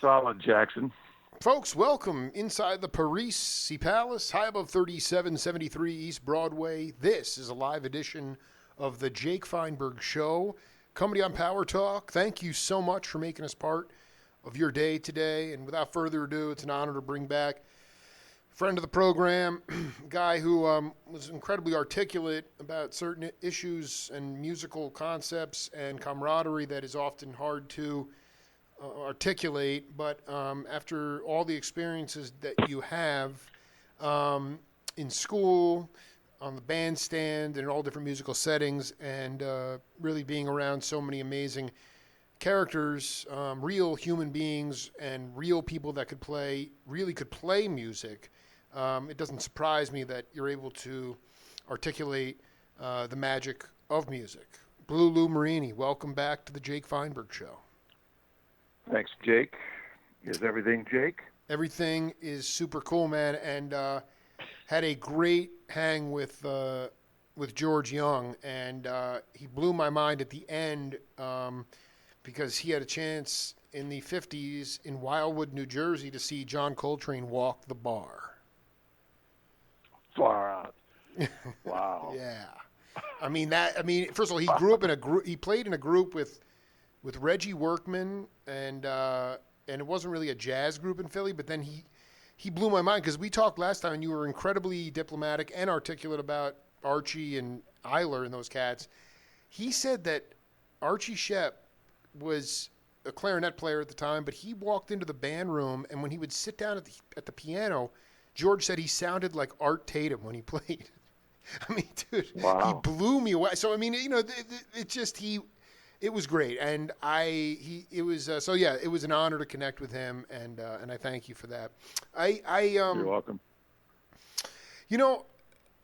Solid, Jackson. Folks, welcome inside the Parisi Palace, high above 3773 East Broadway. This is a live edition of the Jake Feinberg Show, comedy on Power Talk. Thank you so much for making us part of your day today. And without further ado, it's an honor to bring back a friend of the program, a guy who was incredibly articulate about certain issues and musical concepts and camaraderie that is often hard to articulate, but after all the experiences that you have in school, on the bandstand, and in all different musical settings, and really being around so many amazing characters, real human beings, and real people that really could play music, it doesn't surprise me that you're able to articulate the magic of music. Blue Lou Marini, welcome back to the Jake Feinberg Show. Thanks, Jake. Is everything Jake? Everything is super cool, man, and had a great hang with George Young, and he blew my mind at the end because he had a chance in the 50s in Wildwood, New Jersey to see John Coltrane walk the bar. Far out. Wow. Yeah. First of all, he grew up in a group. He played in a group with Reggie Workman, and it wasn't really a jazz group in Philly, but then he blew my mind because we talked last time and you were incredibly diplomatic and articulate about Archie and Eiler and those cats. He said that Archie Shepp was a clarinet player at the time, but he walked into the band room, and when he would sit down at the piano, George said he sounded like Art Tatum when he played. I mean, dude, wow. He blew me away. So, I mean, it was great, and it was an honor to connect with him, and I thank you for that. You're welcome.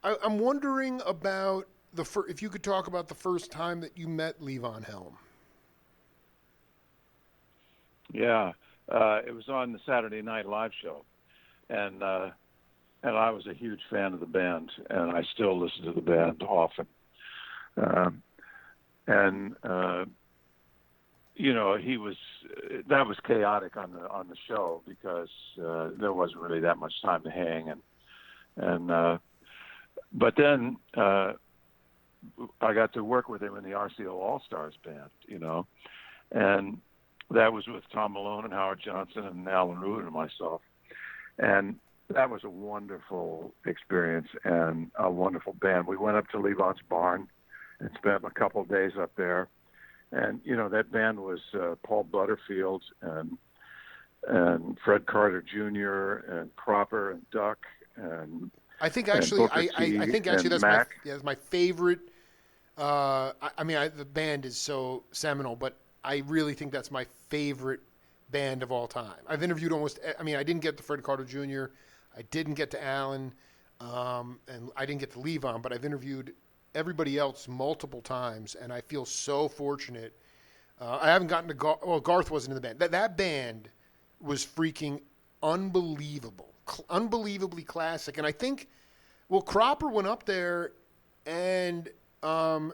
I'm wondering about if you could talk about the first time that you met Levon Helm. Yeah, it was on the Saturday Night Live show, and I was a huge fan of the band, and I still listen to the band often. That was chaotic on the show because there wasn't really that much time to hang, but then I got to work with him in the RCO All Stars band, and that was with Tom Malone and Howard Johnson and Alan Root and myself, and that was a wonderful experience and a wonderful band. We went up to Levon's barn and spent a couple of days up there. And, that band was Paul Butterfield and Fred Carter Jr. and Cropper and Duck and I think actually that's Mac. my favorite. The band is so seminal, but I really think that's my favorite band of all time. I've interviewed I didn't get to Fred Carter Jr., I didn't get to Alan, and I didn't get to Levon, but I've interviewed everybody else multiple times, and I feel so fortunate. I haven't gotten to Garth wasn't in the band. That band was freaking unbelievable, unbelievably classic. And I think, Cropper went up there, and then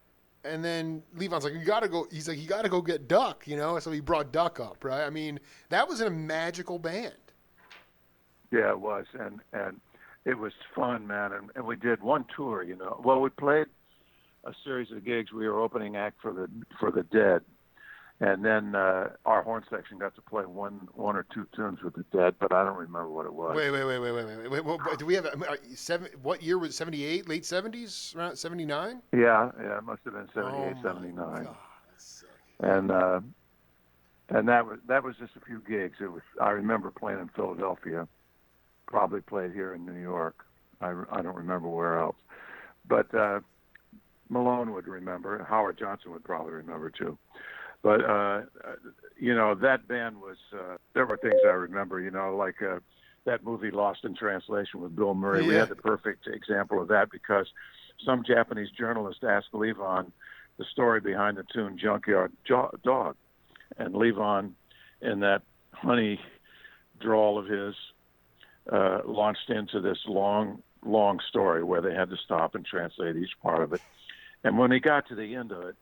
Levon's like, you gotta go. He's like, you gotta go get Duck, So he brought Duck up, right? I mean, that was a magical band. Yeah, it was, and it was fun, man, and we did one tour, Well, we played a series of gigs. We were opening act for the Dead, and then our horn section got to play one or two tunes with the Dead, but I don't remember what it was. Wait. Well, do we have what year was it? 78? Late 70s? Around 79? Yeah, it must have been 78, 79. God, that's sick. And that was just a few gigs. I remember playing in Philadelphia. Probably played here in New York. I don't remember where else. But Malone would remember. Howard Johnson would probably remember too. But, that band was, there were things I remember, like that movie Lost in Translation with Bill Murray. Yeah. We had the perfect example of that because some Japanese journalist asked Levon the story behind the tune Junkyard Dog. And Levon, in that honey drawl of his, launched into this long story where they had to stop and translate each part of it. And when he got to the end of it,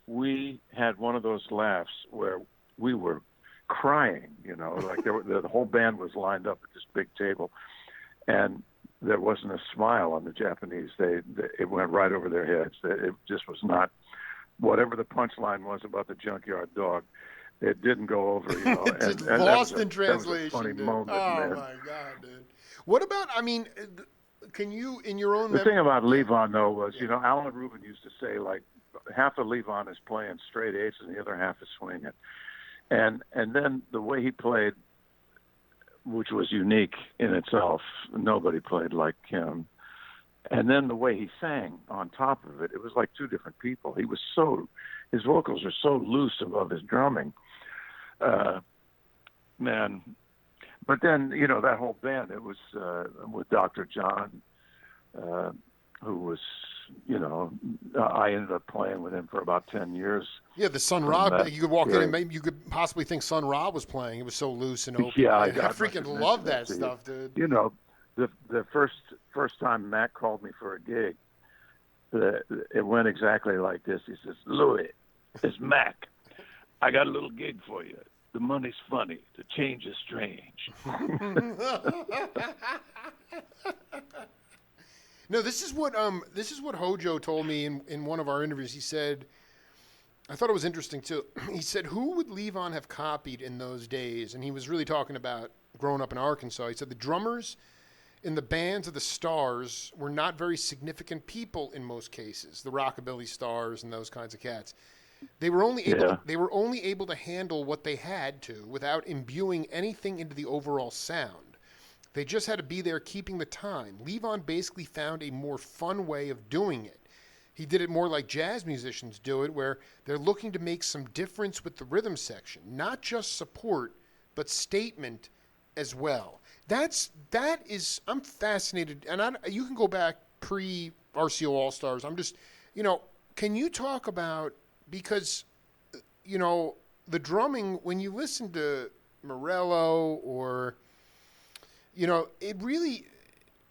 we had one of those laughs where we were crying, like the whole band was lined up at this big table, and there wasn't a smile on the Japanese. It went right over their heads. It just was not, whatever the punchline was about the junkyard dog, it didn't go over, It's and lost in translation. That was a funny dude. moment, oh man. my God, dude. What about? I mean, can you, in your own? The thing about Levon though was, Alan Rubin used to say, like, half of Levon is playing straight eights and the other half is swinging, and then the way he played, which was unique in itself, nobody played like him. And then the way he sang on top of it, it was like two different people. His vocals are so loose above his drumming. Man. But then, that whole band, it was with Dr. John, who was, I ended up playing with him for about 10 years. Yeah, the Sun Ra, you could walk in and maybe you could possibly think Sun Ra was playing. It was so loose and open. Yeah, I freaking love that stuff, dude. The first time Matt called me for a gig, it went exactly like this. He says, "Louis, it's Mac. I got a little gig for you. The money's funny. The change is strange." No, this is what Hojo told me in one of our interviews. He said, I thought it was interesting too. He said, who would Levon have copied in those days? And he was really talking about growing up in Arkansas. He said the drummers in the bands of the stars were not very significant people in most cases, the rockabilly stars and those kinds of cats. They were only able to handle what they had to without imbuing anything into the overall sound. They just had to be there keeping the time. Levon basically found a more fun way of doing it. He did it more like jazz musicians do it, where they're looking to make some difference with the rhythm section, not just support, but statement as well. I'm fascinated, and you can go back pre-RCO All-Stars. I'm just, can you talk about, because, the drumming, when you listen to Morello or, it really,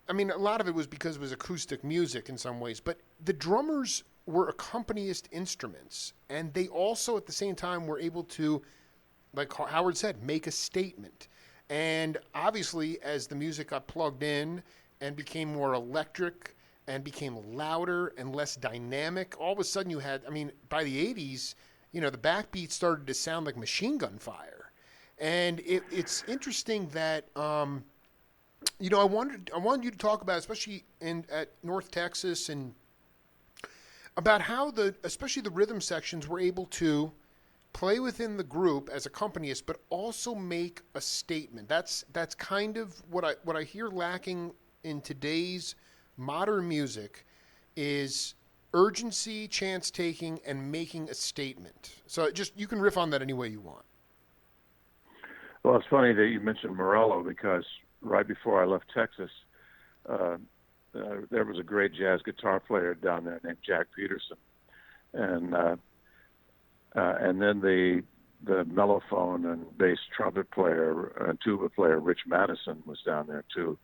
a lot of it was because it was acoustic music in some ways, but the drummers were accompanist instruments, and they also at the same time were able to, like Howard said, make a statement. And obviously, as the music got plugged in and became more electric and became louder and less dynamic, all of a sudden you had, by the 80s, the backbeat started to sound like machine gun fire. And it's interesting that, I wanted you to talk about, especially at North Texas, and about how especially the rhythm sections were able to play within the group as accompanists, but also make a statement. That's kind of what I hear lacking in today's modern music is urgency, chance taking, and making a statement. So you can riff on that any way you want. Well, it's funny that you mentioned Morello, because right before I left Texas, there was a great jazz guitar player down there named Jack Peterson, and then the mellophone and bass trumpet player and tuba player Rich Madison was down there too,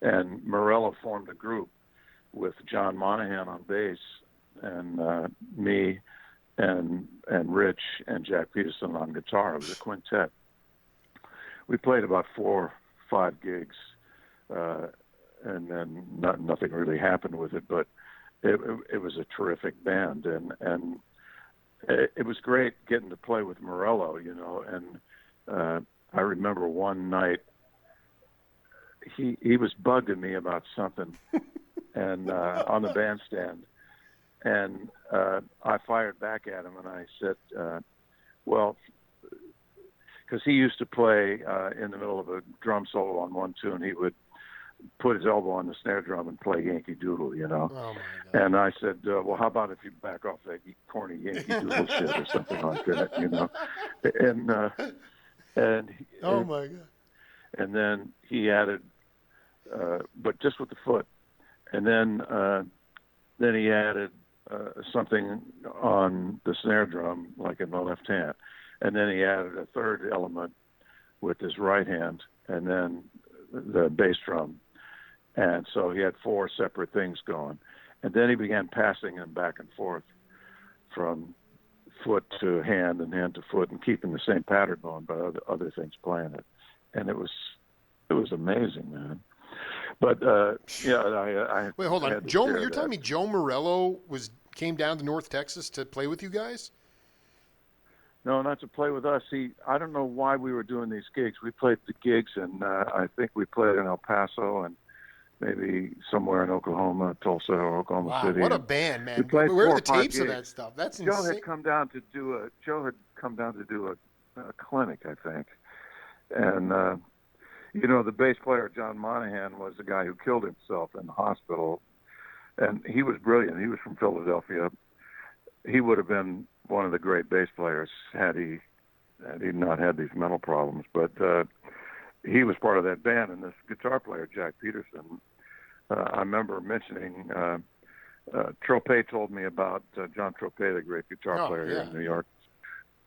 and Morello formed a group with John Monahan on bass and me and Rich and Jack Peterson on guitar. It was a quintet. We played about 4 or 5 gigs, and then nothing really happened with it. But it was a terrific band, and it was great getting to play with Morello, And I remember one night he was bugging me about something, and on the bandstand, and I fired back at him and I said, well. Because he used to play in the middle of a drum solo on one tune, he would put his elbow on the snare drum and play Yankee Doodle, Oh, my God. And I said, well, how about if you back off that corny Yankee Doodle shit or something like that, Oh, my God. And then he added, but just with the foot. And then he added something on the snare drum, like in the left hand. And then he added a third element with his right hand, and then the bass drum. And so he had 4 separate things going. And then he began passing them back and forth from foot to hand and hand to foot and keeping the same pattern going, but other things playing it. And it was amazing, man. But yeah, I Wait, hold on. had to Joe, share you're telling that. me Joe Morello came down to North Texas to play with you guys? No, not to play with us. I don't know why we were doing these gigs. We played the gigs, and I think we played in El Paso and maybe somewhere in Oklahoma, Tulsa or Oklahoma Wow, City. what a And band, we man! played Where are 4 the or 5 tapes of gigs. that stuff? That's Joe insane. had come down to do a clinic, I think, and the bass player John Monahan was the guy who killed himself in the hospital, and he was brilliant. He was from Philadelphia. He would have been one of the great bass players had he not had these mental problems. But he was part of that band, and this guitar player Jack Peterson. I remember mentioning. Tropez told me about John Tropez, the great guitar player here in New York,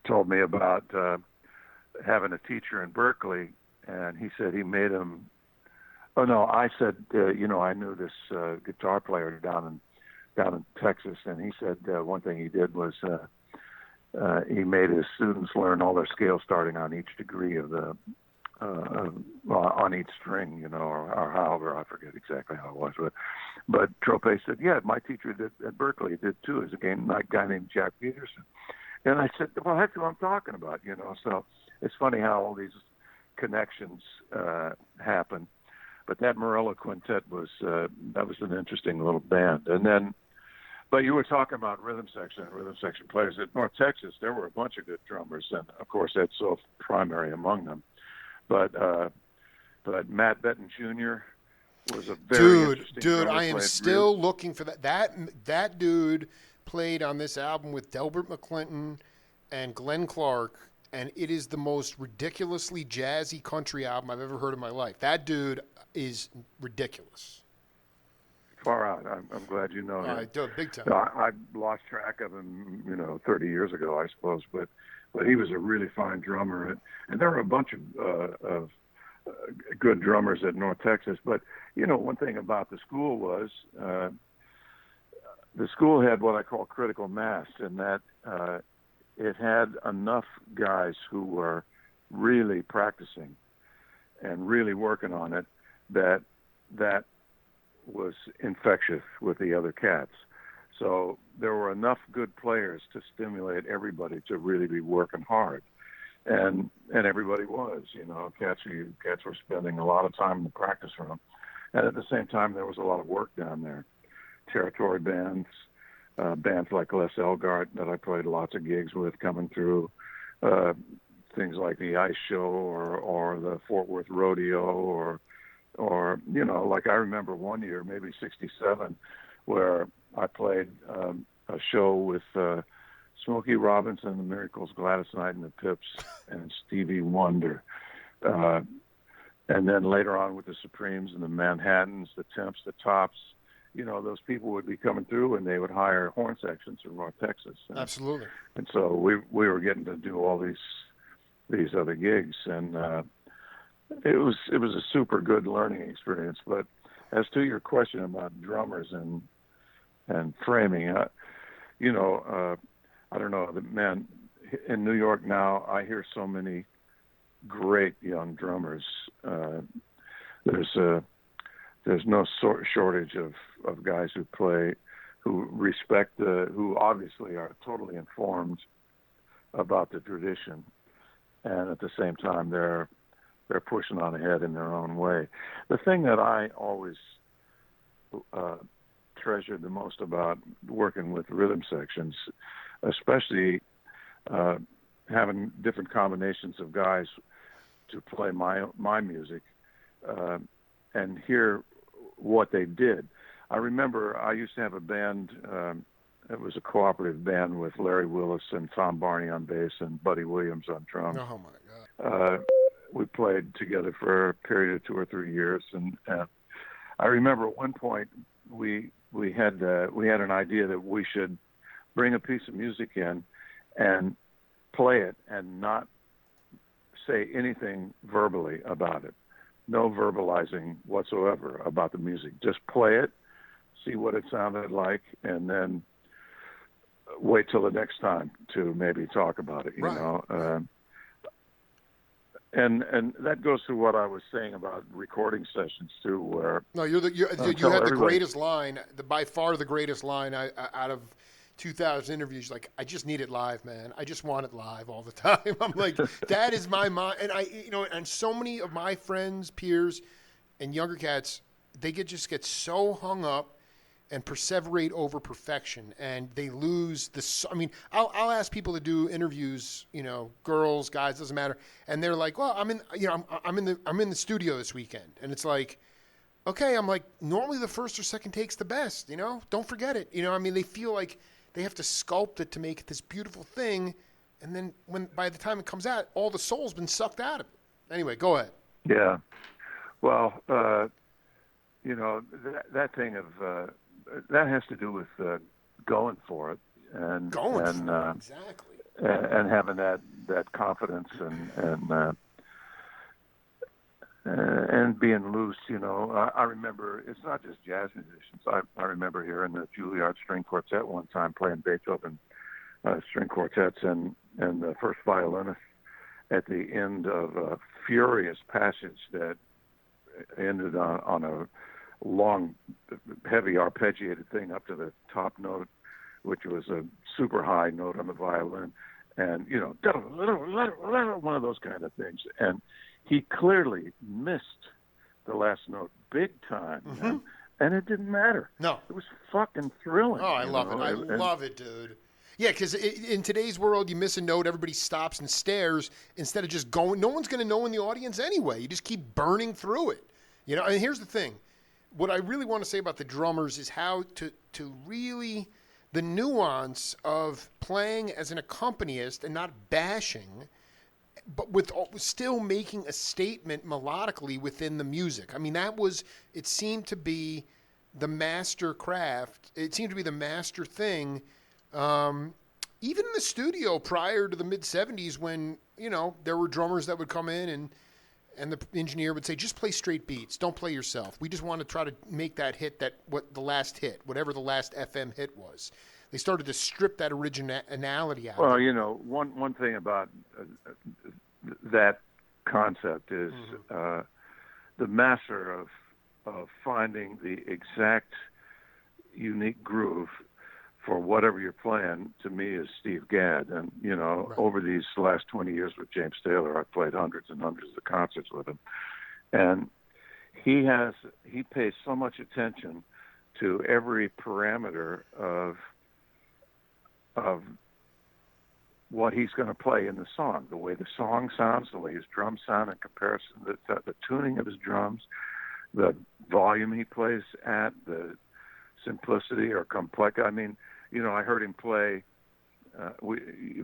told me about having a teacher in Berkeley, and he said he made him. Oh no, I said I knew this guitar player down in Texas, and he said one thing he did was he made his students learn all their scales starting on each degree of the on each string, or however, I forget exactly how it was, but Tropez said, yeah, my teacher did at Berkeley did too, is a guy named Jack Peterson. And I said, well, that's what I'm talking about, So it's funny how all these connections happen. But that Morello Quintet was an interesting little band. And then, but you were talking about rhythm section players at North Texas. There were a bunch of good drummers, and of course Ed Sof primary among them. But Matt Benton Jr. was a very interesting drummer. I am still looking for that. That dude played on this album with Delbert McClinton and Glenn Clark, and it is the most ridiculously jazzy country album I've ever heard in my life. That dude is ridiculous. Far out. I'm glad you know him. Big time. I lost track of him, 30 years ago, I suppose, but he was a really fine drummer, and there were a bunch of good drummers at North Texas. But one thing about the school was the school had what I call critical mass, in that it had enough guys who were really practicing and really working on it that was infectious with the other cats. So there were enough good players to stimulate everybody to really be working hard, and everybody was. Cats were spending a lot of time in the practice room, and at the same time there was a lot of work down there. Territory bands, bands like Les Elgart that I played lots of gigs with coming through, things like the Ice Show or the Fort Worth Rodeo or like I remember one year, maybe '67, where I played a show with Smokey Robinson, the Miracles, Gladys Knight and the Pips, and Stevie Wonder. And then later on with the Supremes and the Manhattans, the Temps, the Tops, those people would be coming through and they would hire horn sections from North Texas. Absolutely. And so we were getting to do all these other gigs, and it was a super good learning experience. But as to your question about drummers and framing, I don't know, man, in New York now, I hear so many great young drummers. There's no shortage of guys who play, who respect who obviously are totally informed about the tradition, and at the same time they're pushing on ahead in their own way. The thing that I always treasured the most about working with rhythm sections, especially having different combinations of guys to play my music and hear what they did. I remember I used to have a band. It was a cooperative band with Larry Willis and Tom Barney on bass and Buddy Williams on drums. Oh my God! We played together for a period of 2 or 3 years, and I remember at one point we had an idea that we should bring a piece of music in and play it and not say anything verbally about it. No verbalizing whatsoever about the music. Just play it, see what it sounded like, and then wait till the next time to maybe talk about it. You Right. know. And that goes to what I was saying about recording sessions too, where No, you until had the everybody, greatest line, by far the greatest line out of 2,000 interviews. Like, I just need it live, man. I just want it live all the time. I'm like, that is my mind. And and so many of my friends, peers, and younger cats, they just get so hung up and perseverate over perfection, and they lose the. I mean, I'll ask people to do interviews, girls, guys, doesn't matter, and they're like, "Well, I'm in the studio this weekend," and it's like, okay, I'm like, normally the first or second take's the best, Don't forget it, they feel like they have to sculpt it to make it this beautiful thing, and then by the time it comes out, all the soul's been sucked out of it. Anyway, go ahead. Yeah. Well, that thing of that has to do with going for it and Exactly. and having that confidence and being loose. I remember it's not just jazz musicians. I remember hearing the Juilliard String Quartet one time playing Beethoven string quartets and the first violinist at the end of a furious passage that ended on a long, heavy arpeggiated thing up to the top note, which was a super high note on the violin, and one of those kind of things. And he clearly missed the last note big time, Mm-hmm. and it didn't matter. No, it was fucking thrilling. oh, I love it. I love it, dude. Yeah, because in today's world, you miss a note, everybody stops and stares instead of just going. No one's going to know in the audience anyway. You just keep burning through it. And here's the thing. What I really want to say about the drummers is how to really, the nuance of playing as an accompanist and not bashing, but with still making a statement melodically within the music. I mean, it seemed to be the master craft. It seemed to be the master thing. Even in the studio prior to the mid-'70s when, there were drummers that would come in and the engineer would say, just play straight beats. Don't play yourself. We just want to try to make that hit whatever the last FM hit was. They started to strip that originality out. Well, one thing about that concept is the master of finding the exact unique groove for whatever you're playing, to me, is Steve Gadd. And, Right. Over these last 20 years with James Taylor, I've played hundreds and hundreds of concerts with him. And he pays so much attention to every parameter of what he's going to play in the song, the way the song sounds, the way his drums sound in comparison, the tuning of his drums, the volume he plays at, the simplicity or complex. I mean, I heard him play. We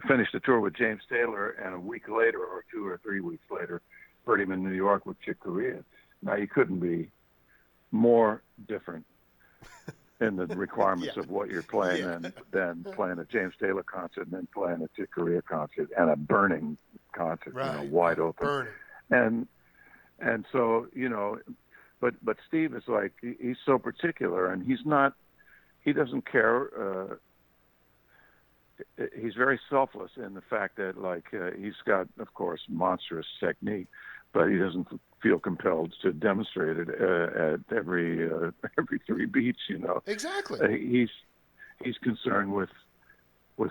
finished the tour with James Taylor, and a week later, or 2 or 3 weeks later, heard him in New York with Chick Corea. Now, you couldn't be more different in the requirements of what you're playing than playing a James Taylor concert and then playing a Chick Corea concert and a burning concert, Right. wide open. Burning. And so, but Steve is like, he's so particular, and he doesn't care. He's very selfless in the fact that, he's got, of course, monstrous technique, but he doesn't feel compelled to demonstrate it at every 3 beats. Exactly. He's concerned with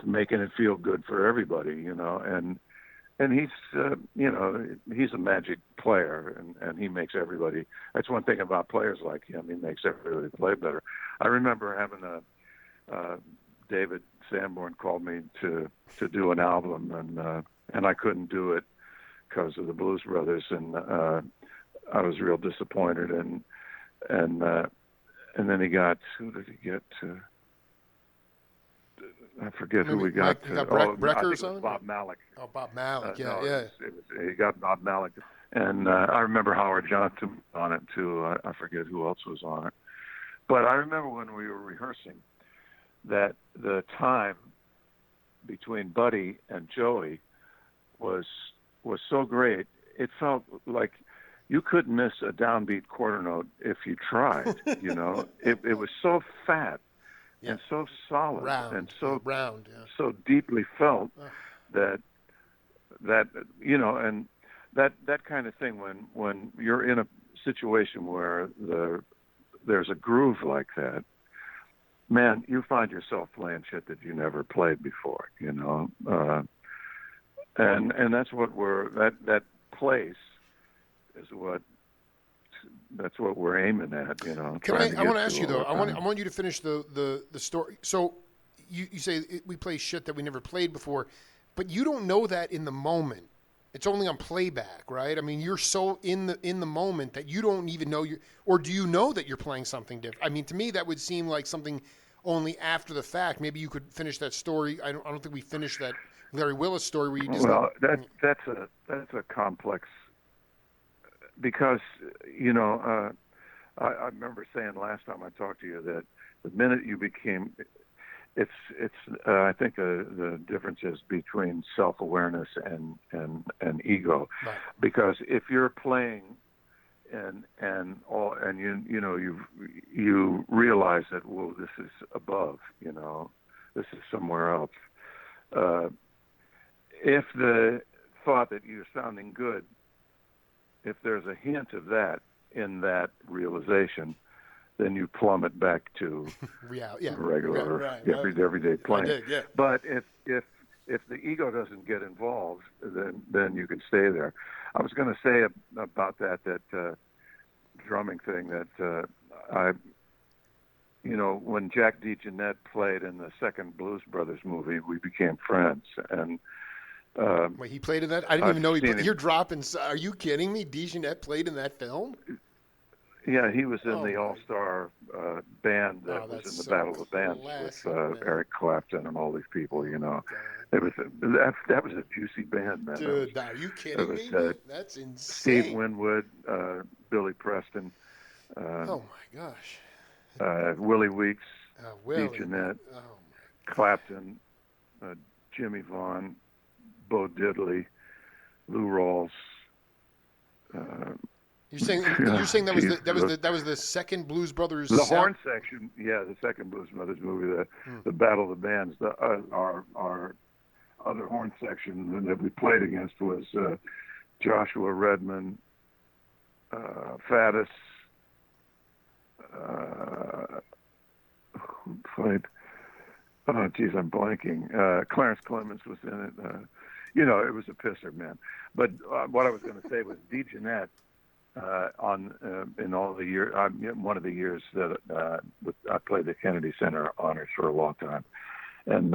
making it feel good for everybody. And he's he's a magic player, and he makes everybody. That's one thing about players like him. He makes everybody play better. I remember having David Sanborn called me to do an album, and I couldn't do it because of the Blues Brothers, and I was real disappointed. And then he got, who did he get to? I forget who we got. He got I Brecker think or it something? was Bob Malik. Oh, Bob Malik. No, Yeah. He got Bob Malik. And I remember Howard Johnson on it, too. I forget who else was on it. But I remember when we were rehearsing that the time between Buddy and Joey was so great. It felt like you couldn't miss a downbeat quarter note if you tried. It was so fat Yeah. and so solid and Round. so Round. Yeah. so deeply felt Uh, that and that kind of thing when you're in a situation where there's a groove like that, man, you find yourself playing shit that you never played before, and that's what that place is that's what we're aiming at, I want to to ask you all though. the I time. want you to finish the story. So you say we play shit that we never played before, but you don't know that in the moment. It's only on playback, right? I mean, you're so in the moment that you don't even know or do you know that you're playing something different? I mean, to me that would seem like something only after the fact. Maybe you could finish that story. I don't think we finished that Larry Willis story where you just Well, that's a complex, because I remember saying last time I talked to you that the minute you became it's I think the difference is between self-awareness and ego, right. because if you're playing and you realize that, whoa, this is above, this is somewhere else. If the thought that you're sounding good, if there's a hint of that in that realization, then you plummet back to regular, everyday playing. I did, yeah. But if the ego doesn't get involved, then you can stay there. I was going to say about that drumming thing that when Jack DeJohnette played in the second Blues Brothers movie, we became friends. And wait, he played in that? I didn't even know he played. You're dropping. Are you kidding me? DeJohnette played in that film? Yeah, he was in the all-star band that was in the Battle of the Bands with Eric Clapton and all these people. It was that was a juicy band, man. Dude, are you kidding me? That's insane. Steve Winwood, Billy Preston. Oh my gosh. Willie Weeks, Willie. DeJohnette, Oh Clapton, Jimmy Vaughan, Bo Diddley, Lou Rawls. You're saying that was the second Blues Brothers. The horn section, the second Blues Brothers movie, the Battle of the Bands. Our other horn section that we played against was Joshua Redman, Faddis, who played. Oh, geez, I'm blanking. Clarence Clemens was in it. It was a pisser, man. But what I was going to say was DeJohnette. In all the years, one of the years that I played the Kennedy Center honors for a long time, and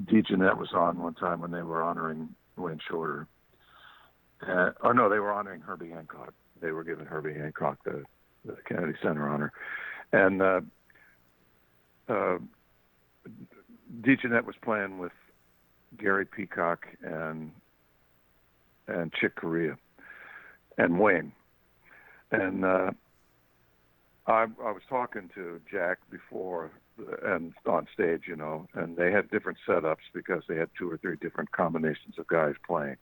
DeJohnette was on one time when they were honoring Wayne Shorter. No, they were honoring Herbie Hancock. They were giving Herbie Hancock the Kennedy Center honor, and DeJohnette was playing with Gary Peacock and Chick Corea and Wayne. And I was talking to Jack before and on stage, and they had different setups because they had 2 or 3 different combinations of guys playing.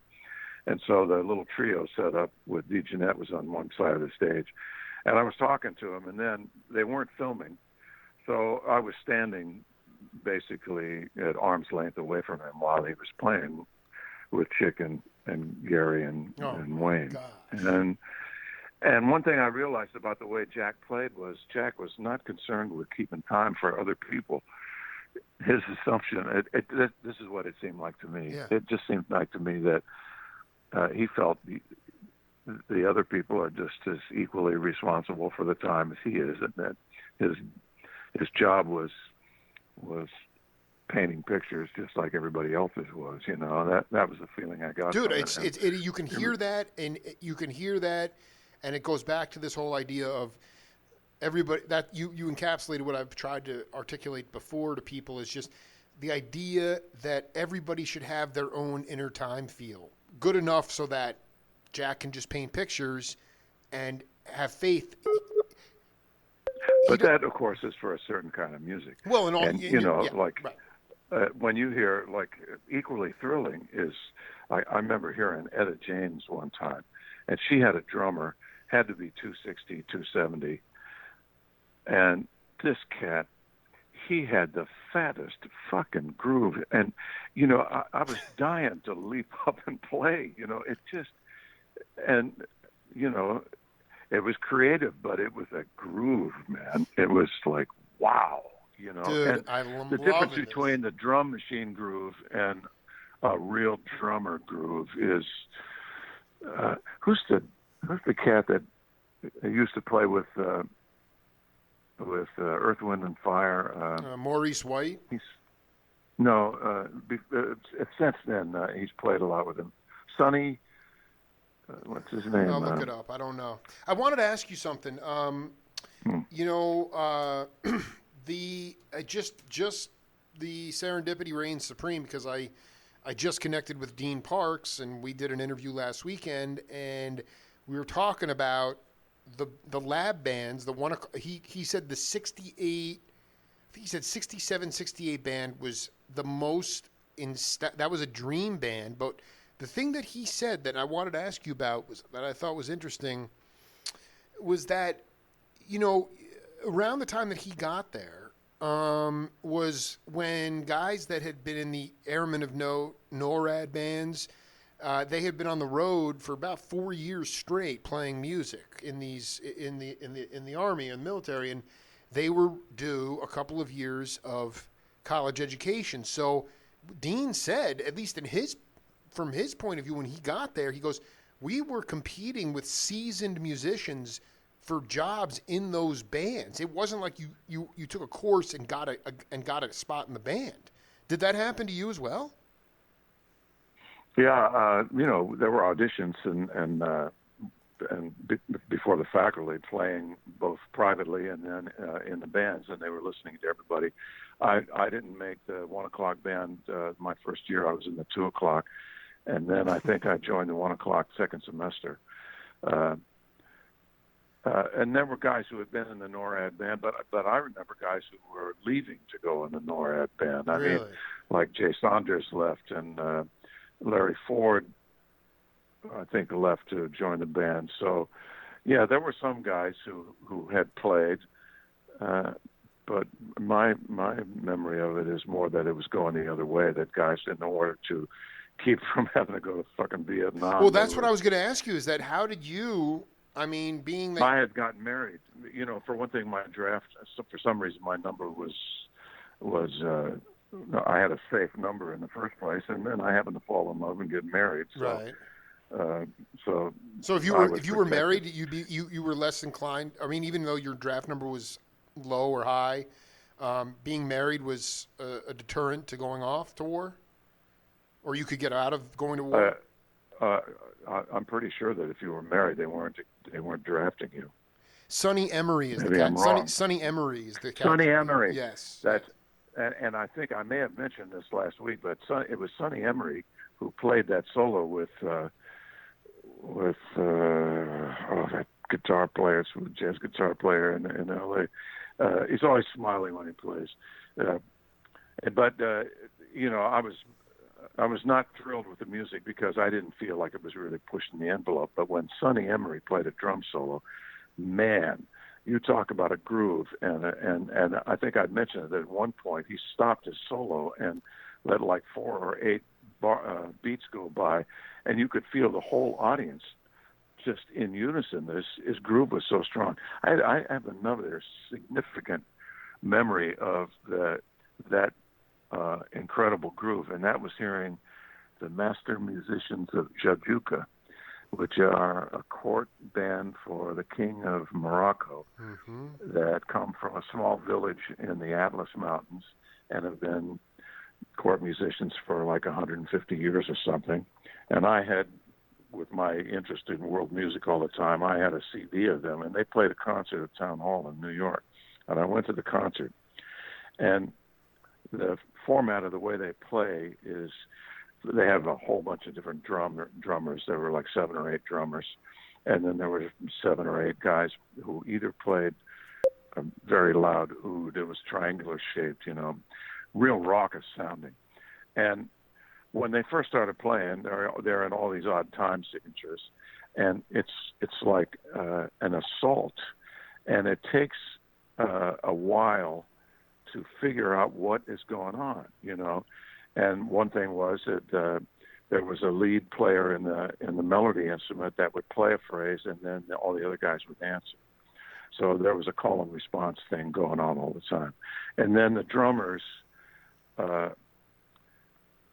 And so the little trio setup with DeJohnette was on one side of the stage. And I was talking to him, and then they weren't filming. So I was standing basically at arm's length away from him while he was playing with Chick and Gary and Wayne. Gosh. And one thing I realized about the way Jack played was Jack was not concerned with keeping time for other people. His assumption, this is what it seemed like to me. Yeah. It just seemed like to me that he felt the other people are just as equally responsible for the time as he is, and that his job was painting pictures just like everybody else's was. That was the feeling I got. Dude, you can hear that, and you can hear that. And it goes back to this whole idea of everybody that you encapsulated what I've tried to articulate before to people is just the idea that everybody should have their own inner time feel good enough so that Jack can just paint pictures and have faith. But that, of course, is for a certain kind of music. Well, when you hear equally thrilling is I remember hearing Etta James one time, and she had a drummer. Had to be 260, 270. And this cat, he had the fattest fucking groove, and I was dying to leap up and play. It just, and you know it was creative, but it was a groove, man. It was like, wow. Dude, And I'm the difference loving between this. the drum machine groove and a real drummer groove is who's the cat that used to play with Earth, Wind and Fire? Maurice White. He's no. Since then, he's played a lot with him. Sonny, what's his name? I'll look it up. I don't know. I wanted to ask you something. You know, just the serendipity reigns supreme because I just connected with Dean Parks and we did an interview last weekend and we were talking about the lab bands. He said the 68. I think he said 67, 68 band was the most that was a dream band. But the thing that he said that I wanted to ask you about was that I thought was interesting was that, around the time that he got there, was when guys that had been in the Airmen of Note, NORAD bands, they had been on the road for about 4 years straight playing music in the army and military, and they were due a couple of years of college education. So Dean said, at least from his point of view, when he got there, he goes, we were competing with seasoned musicians for jobs in those bands. It wasn't like you took a course and got a spot in the band. Did that happen to you as well? Yeah, there were auditions and before the faculty playing both privately and then in the bands, and they were listening to everybody. I didn't make the 1 o'clock band my first year. I was in the 2 o'clock, and then I think I joined the 1 o'clock second semester. And there were guys who had been in the NORAD band, but I remember guys who were leaving to go in the NORAD band. I mean, like Jay Saunders left, and Larry Ford, I think, left to join the band. So, yeah, there were some guys who had played, but my memory of it is more that it was going the other way. That guys, in order to keep from having to go to fucking Vietnam. Well, that's what I was going to ask you. Is that how did you? I mean, being that I had gotten married, for one thing, my draft, for some reason, my number was I had a safe number in the first place, and then I happened to fall in love and get married. So, right. So if you were married, you were less inclined. I mean, even though your draft number was low or high, being married was a deterrent to going off to war, or you could get out of going to war. I'm pretty sure that if you were married, they weren't drafting you. Sonny Emery is Maybe the I'm wrong. Sonny Emery is the Sonny Emery. Yes. And I think I may have mentioned this last week, but it was Sonny Emery who played that solo with that guitar player, jazz guitar player in L.A. He's always smiling when he plays. But I was not thrilled with the music because I didn't feel like it was really pushing the envelope. But when Sonny Emery played a drum solo, man, you talk about a groove. And I think I'd mentioned that at one point he stopped his solo and let like 4 or 8 beats go by, and you could feel the whole audience just in unison. His groove was so strong. I have another significant memory of that incredible groove, and that was hearing the master musicians of Jajuka, which are a court band for the king of Morocco, that come from a small village in the Atlas Mountains and have been court musicians for like 150 years or something. And I had, with my interest in world music all the time, I had a CD of them, and they played a concert at Town Hall in New York. And I went to the concert, and the format of the way they play is they have a whole bunch of different drummers. There were like 7 or 8 drummers, and then there were 7 or 8 guys who either played a very loud oud. It was triangular shaped, real raucous sounding. And when they first started playing, they're in all these odd time signatures, and it's like an assault, and it takes a while to figure out what is going on, you know. And one thing was that there was a lead player in the melody instrument that would play a phrase, and then all the other guys would answer. So there was a call and response thing going on all the time. And then the drummers,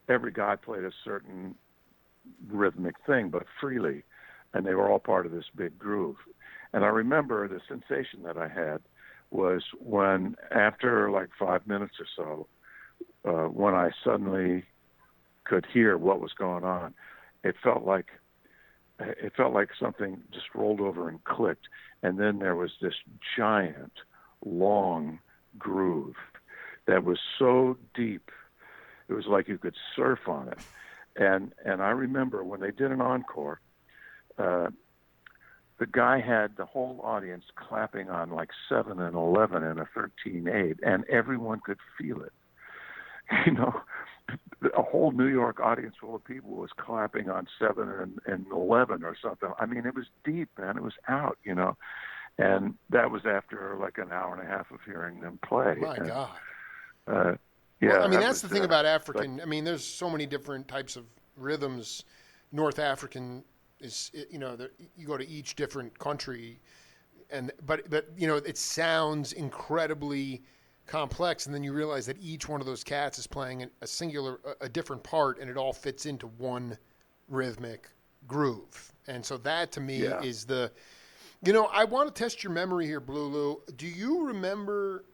every guy played a certain rhythmic thing, but freely, and they were all part of this big groove. And I remember the sensation that I had was when, after like 5 minutes or so, when I suddenly could hear what was going on, it felt like something just rolled over and clicked, and then there was this giant, long groove that was so deep, it was like you could surf on it. And I remember when they did an encore, the guy had the whole audience clapping on like 7 and 11 and a 13/8, and everyone could feel it. You know, a whole New York audience full of people was clapping on 7 and 11 or something. I mean, it was deep, man. It was out, you know. And that was after like an hour and a half of hearing them play. My and, God. Yeah. Well, I mean, that's was, the thing about African. I mean, there's so many different types of rhythms. North African is, you know, you go to each different country, but you know, it sounds incredibly complex, and then you realize that each one of those cats is playing a different part, and it all fits into one rhythmic groove. And so that to me is the, you know, I want to test your memory here, Blue Lou. Do you remember?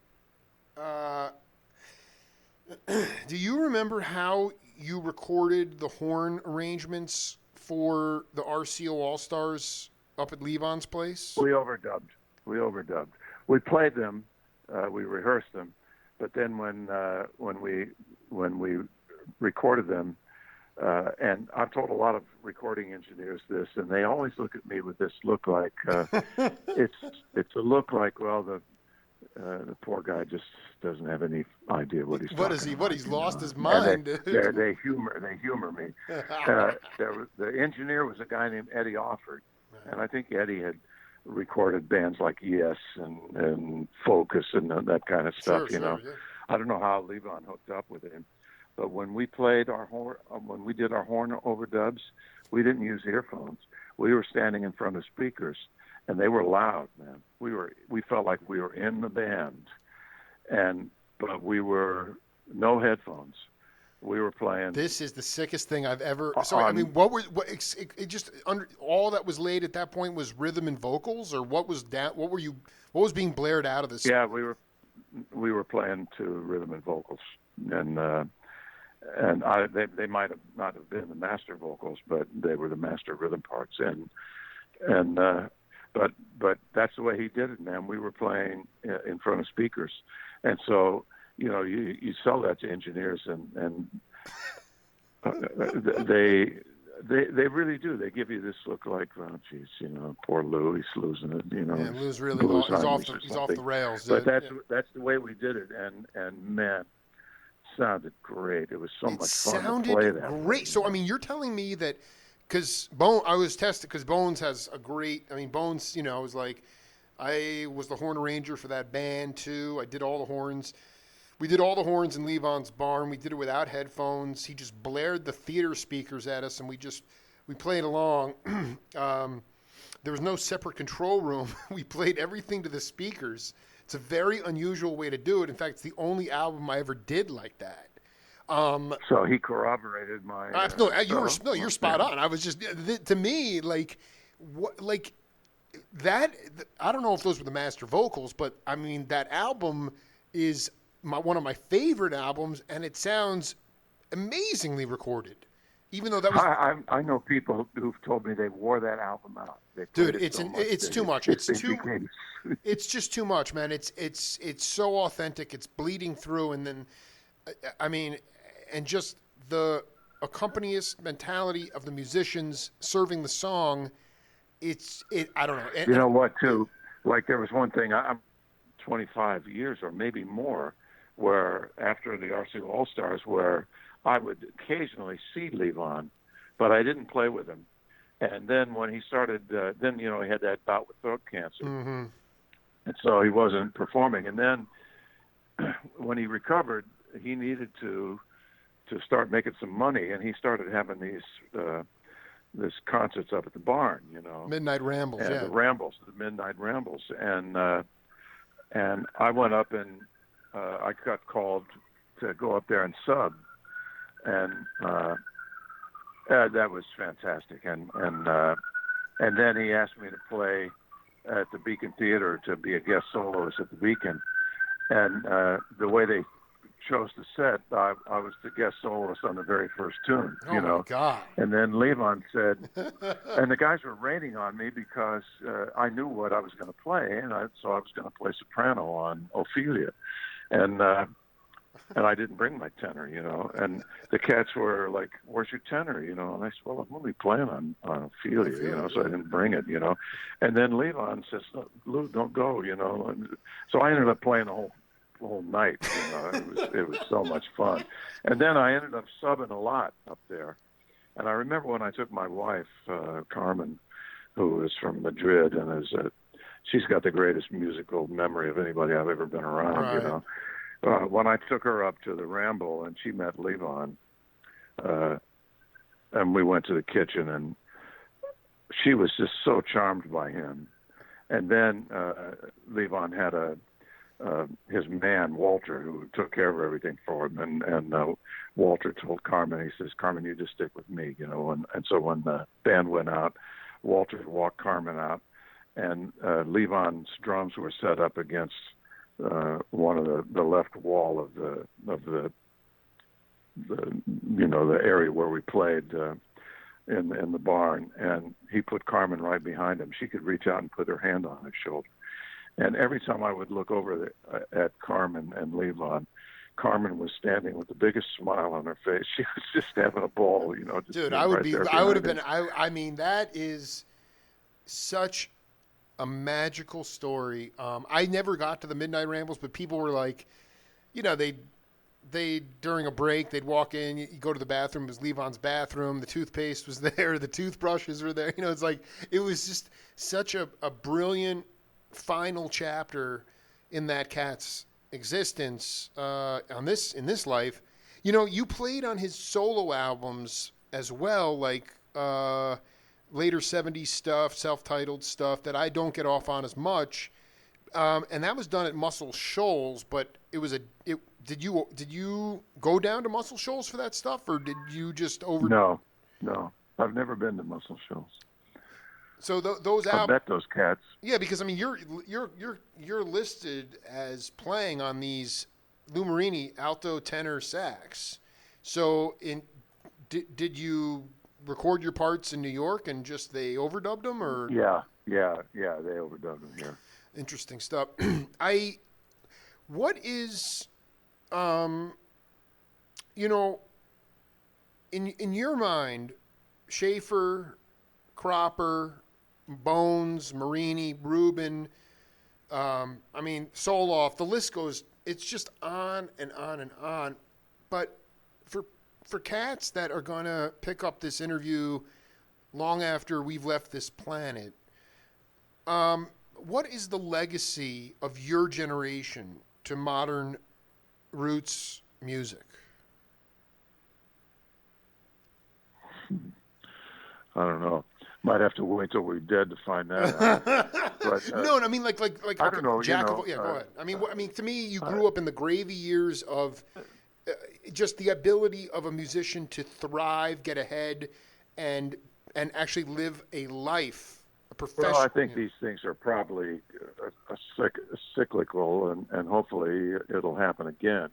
Do you remember how you recorded the horn arrangements for the RCO All Stars up at Levon's place? We overdubbed. We played them. We rehearsed them, but then when we recorded them, and I've told a lot of recording engineers this, and they always look at me with this look like it's a look like, well, the poor guy just doesn't have any idea what he's talking about. What he's lost his mind. They humor me. The engineer was a guy named Eddie Offord, and I think Eddie had recorded bands like Yes and Focus and that kind of stuff. You know, I don't know how Levon hooked up with him, but when we played our horn, when we did our horn overdubs, we didn't use earphones. We were standing in front of speakers, and they were loud, man. We felt like we were in the band, but we were no headphones. We were playing. This is the sickest thing I've ever. Sorry, I mean, it just under all that was laid at that point was rhythm and vocals, or what was that? What was being blared out of this? Yeah, we were playing to rhythm and vocals, and they might have not have been the master vocals, but they were the master rhythm parts, but that's the way he did it, man. We were playing in front of speakers, and so. You know, you sell that to engineers, and they really do. They give you this look like, oh, geez, you know, poor Lou, he's losing it. You know, yeah, Lou's really he's off the rails. But that's the way we did it, and man, it sounded great. It was so much fun to play that. Great. So I mean, you're telling me that because I was tested because Bones has a great. I mean, Bones, you know, was like, I was the horn arranger for that band too. I did all the horns. We did all the horns in Levon's barn. We did it without headphones. He just blared the theater speakers at us, and we played along. There was no separate control room. We played everything to the speakers. It's a very unusual way to do it. In fact, it's the only album I ever did like that. So he corroborated my. You're spot on. I was just to me like that. I don't know if those were the master vocals, but I mean that album is. One of my favorite albums, and it sounds amazingly recorded. Even though that was, I know people who've told me they wore that album out. Dude, it's too much. It's just too much, man. It's so authentic. It's bleeding through, and then, I mean, and just the accompanist mentality of the musicians serving the song. I don't know. You know what? Too, like there was one thing. I'm 25 years or maybe more. Where after the RCO All Stars, where I would occasionally see Levon, but I didn't play with him. And then when he started, then you know he had that bout with throat cancer, mm-hmm. and so he wasn't performing. And then when he recovered, he needed to start making some money, and he started having this concerts up at the barn, Midnight Rambles, and yeah. the midnight rambles, and I went up and I got called to go up there and sub, and that was fantastic, and then he asked me to play at the Beacon Theater to be a guest soloist at the Beacon, and the way they chose the set, I was the guest soloist on the very first tune, my God. And then Levon said, and the guys were raining on me because I knew what I was going to play, so I was going to play soprano on Ophelia, and I didn't bring my tenor, and the cats were like, "Where's your tenor?" And I said, "Well, I'm only playing on Ophelia, so I didn't bring it, And then Levon says, "Lou, don't go, So I ended up playing the whole night, It was so much fun. And then I ended up subbing a lot up there. And I remember when I took my wife, Carmen, who is from Madrid, and she's got the greatest musical memory of anybody I've ever been around, Right. When I took her up to the Ramble and she met Levon, and we went to the kitchen, and she was just so charmed by him. And then Levon had his man, Walter, who took care of everything for him. And Walter told Carmen, he says, "Carmen, you just stick with me," And so when the band went out, Walter walked Carmen out, and Levon's drums were set up against one of the left wall of the area where we played in the barn, and he put Carmen right behind him. She could reach out and put her hand on his shoulder, and every time I would look over at Carmen and Levon, Carmen was standing with the biggest smile on her face. She was just having a ball, just Dude, I would have been. I mean, that is such a magical story. I never got to the Midnight Rambles, but people were like, they during a break, they'd walk in, you go to the bathroom, it was Levon's bathroom, the toothpaste was there, the toothbrushes were there. It's like, it was just such a brilliant final chapter in that cat's existence in this life. You played on his solo albums as well, like later 70s stuff, self-titled stuff that I don't get off on as much, and that was done at Muscle Shoals. But did you go down to Muscle Shoals for that stuff, or did you just over? No, I've never been to Muscle Shoals. So those I bet those cats. Yeah, because I mean you're listed as playing on these Lou Marini alto, tenor, sax. So did you record your parts in New York and just they overdubbed them, or? Yeah, they overdubbed them here. Interesting stuff. What is, in your mind, Schaefer, Cropper, Bones, Marini, Rubin, Soloff, the list goes, it's just on and on and on. But for cats that are going to pick up this interview long after we've left this planet, what is the legacy of your generation to modern roots music? I don't know. Might have to wait till we're dead to find that out. But, no, I mean like I don't know. Jack of, yeah, go ahead. I mean, to me, you grew up in the gravy years of just the ability of a musician to thrive, get ahead, and actually live a life, a profession. Well, I think these things are probably cyclical, and hopefully it'll happen again.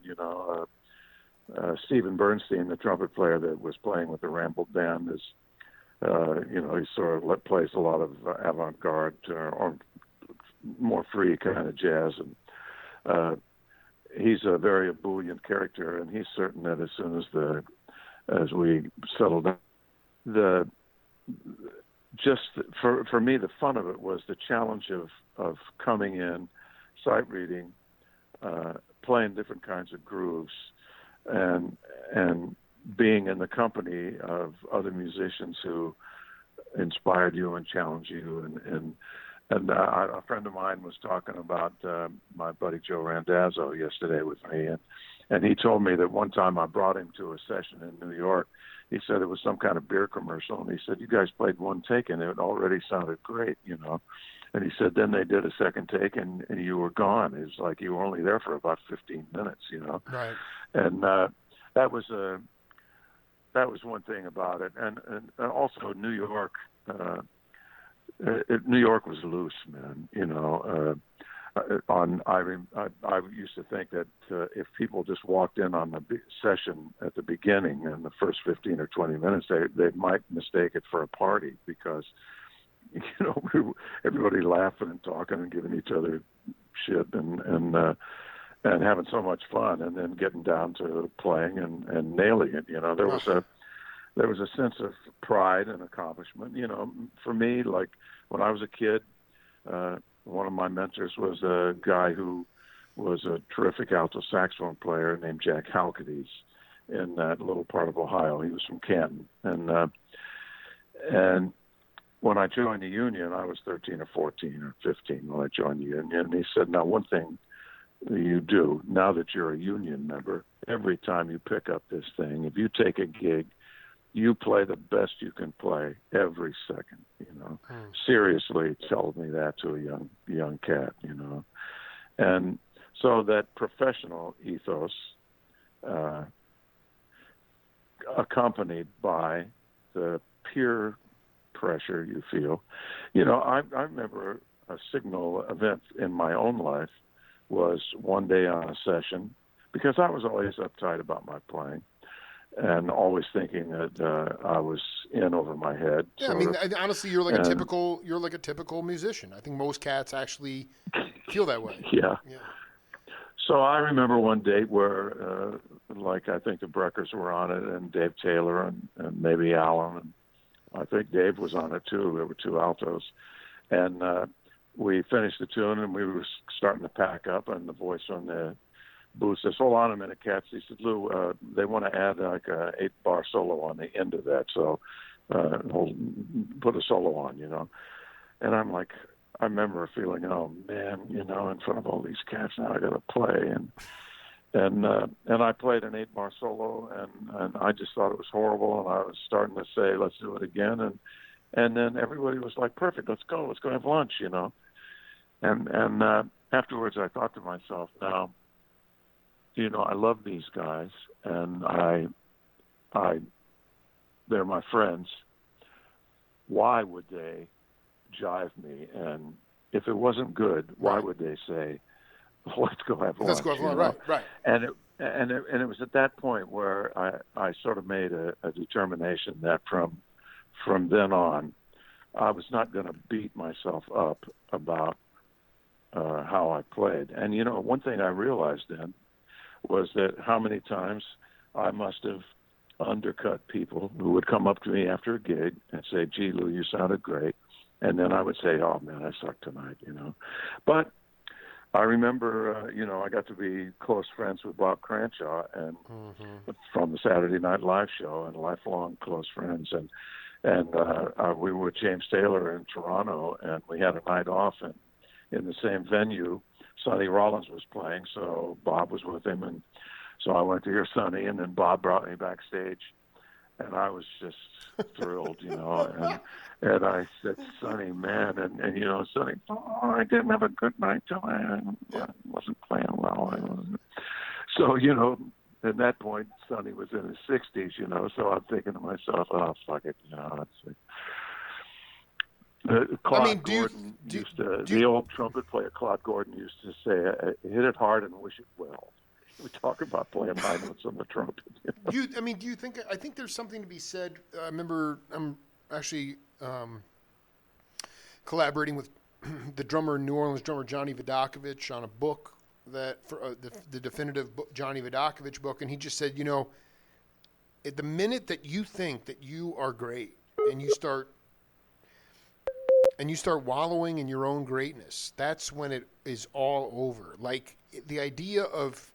Stephen Bernstein, the trumpet player that was playing with the Ramble Band, is. He sort of plays a lot of avant-garde or more free kind of jazz, and he's a very ebullient character, and he's certain that as soon as we settle down, for me, the fun of it was the challenge of coming in, sight reading, playing different kinds of grooves, and being in the company of other musicians who inspired you and challenged you, And a friend of mine was talking about my buddy Joe Randazzo yesterday with me, and he told me that one time I brought him to a session in New York. He said it was some kind of beer commercial, and he said, "You guys played one take, and it already sounded great, you know." And he said, then they did a second take, and you were gone. It was like you were only there for about 15 minutes, you know. Right. And that was one thing about it, and also New York. New York was loose, man. You know, I used to think that if people just walked in on the session at the beginning in the first 15 or 20 minutes, they might mistake it for a party because, you know, everybody laughing and talking and giving each other shit and having so much fun, and then getting down to playing and nailing it. You know, there was a sense of pride and accomplishment. You know, for me, like when I was a kid, one of my mentors was a guy who was a terrific alto saxophone player named Jack Halkides in that little part of Ohio. He was from Canton. And when I joined the union, I was 13 or 14 or 15 when I joined the union. And he said, now, one thing you do, now that you're a union member, every time you pick up this thing, if you take a gig, you play the best you can play every second, you know. Seriously tells me that to a young cat, you know. And so that professional ethos, accompanied by the peer pressure you feel. You know, I remember a signal event in my own life was one day on a session, because I was always uptight about my playing and always thinking that I was in over my head. Yeah, I mean, honestly, you're like a typical musician. I think most cats actually feel that way. Yeah. So I remember one date where, like, I think the Breckers were on it, and Dave Taylor and maybe Alan, and I think Dave was on it too. There were two altos, and we finished the tune, and we were starting to pack up, and the voice on the booth says, "Hold on a minute, Cats." He said, "Lou, they want to add like a 8-bar solo on the end of that, so put a solo on, you know." And I'm like, I remember feeling, oh man, you know, in front of all these cats now, I got to play, and I played an 8-bar solo, and I just thought it was horrible, and I was starting to say, let's do it again, and then everybody was like, perfect, let's go have lunch, you know. And afterwards, I thought to myself, now, you know, I love these guys, and they're my friends. Why would they jive me? And if it wasn't good, why would they say, let's go have lunch? Let's go have lunch, right. And it was at that point where I sort of made a determination that from then on, I was not going to beat myself up about how I played. And, you know, one thing I realized then was that how many times I must have undercut people who would come up to me after a gig and say, "Gee, Lou, you sounded great." And then I would say, "Oh, man, I sucked tonight," you know. But I remember, you know, I got to be close friends with Bob Cranshaw and from the Saturday Night Live show, and lifelong close friends. And we were with James Taylor in Toronto, and we had a night off, and in the same venue, Sonny Rollins was playing, so Bob was with him, and so I went to hear Sonny, and then Bob brought me backstage, and I was just thrilled, you know, and I said, "Sonny, man," and you know, Sonny, I didn't have a good night till I wasn't playing well. So, you know, at that point, Sonny was in his 60s, you know, so I'm thinking to myself, oh, fuck it, you know, Claude Gordon used to, the old trumpet player Claude Gordon used to say, "Hit it hard and wish it well." We talk about playing high notes on the trumpet. You know? Do you think? I think there's something to be said. I remember I'm actually collaborating with the New Orleans drummer Johnny Vidakovich on a book that for the definitive Johnny Vidakovich book, and he just said, you know, at the minute that you think that you are great and you start wallowing in your own greatness, that's when it is all over. Like the idea of,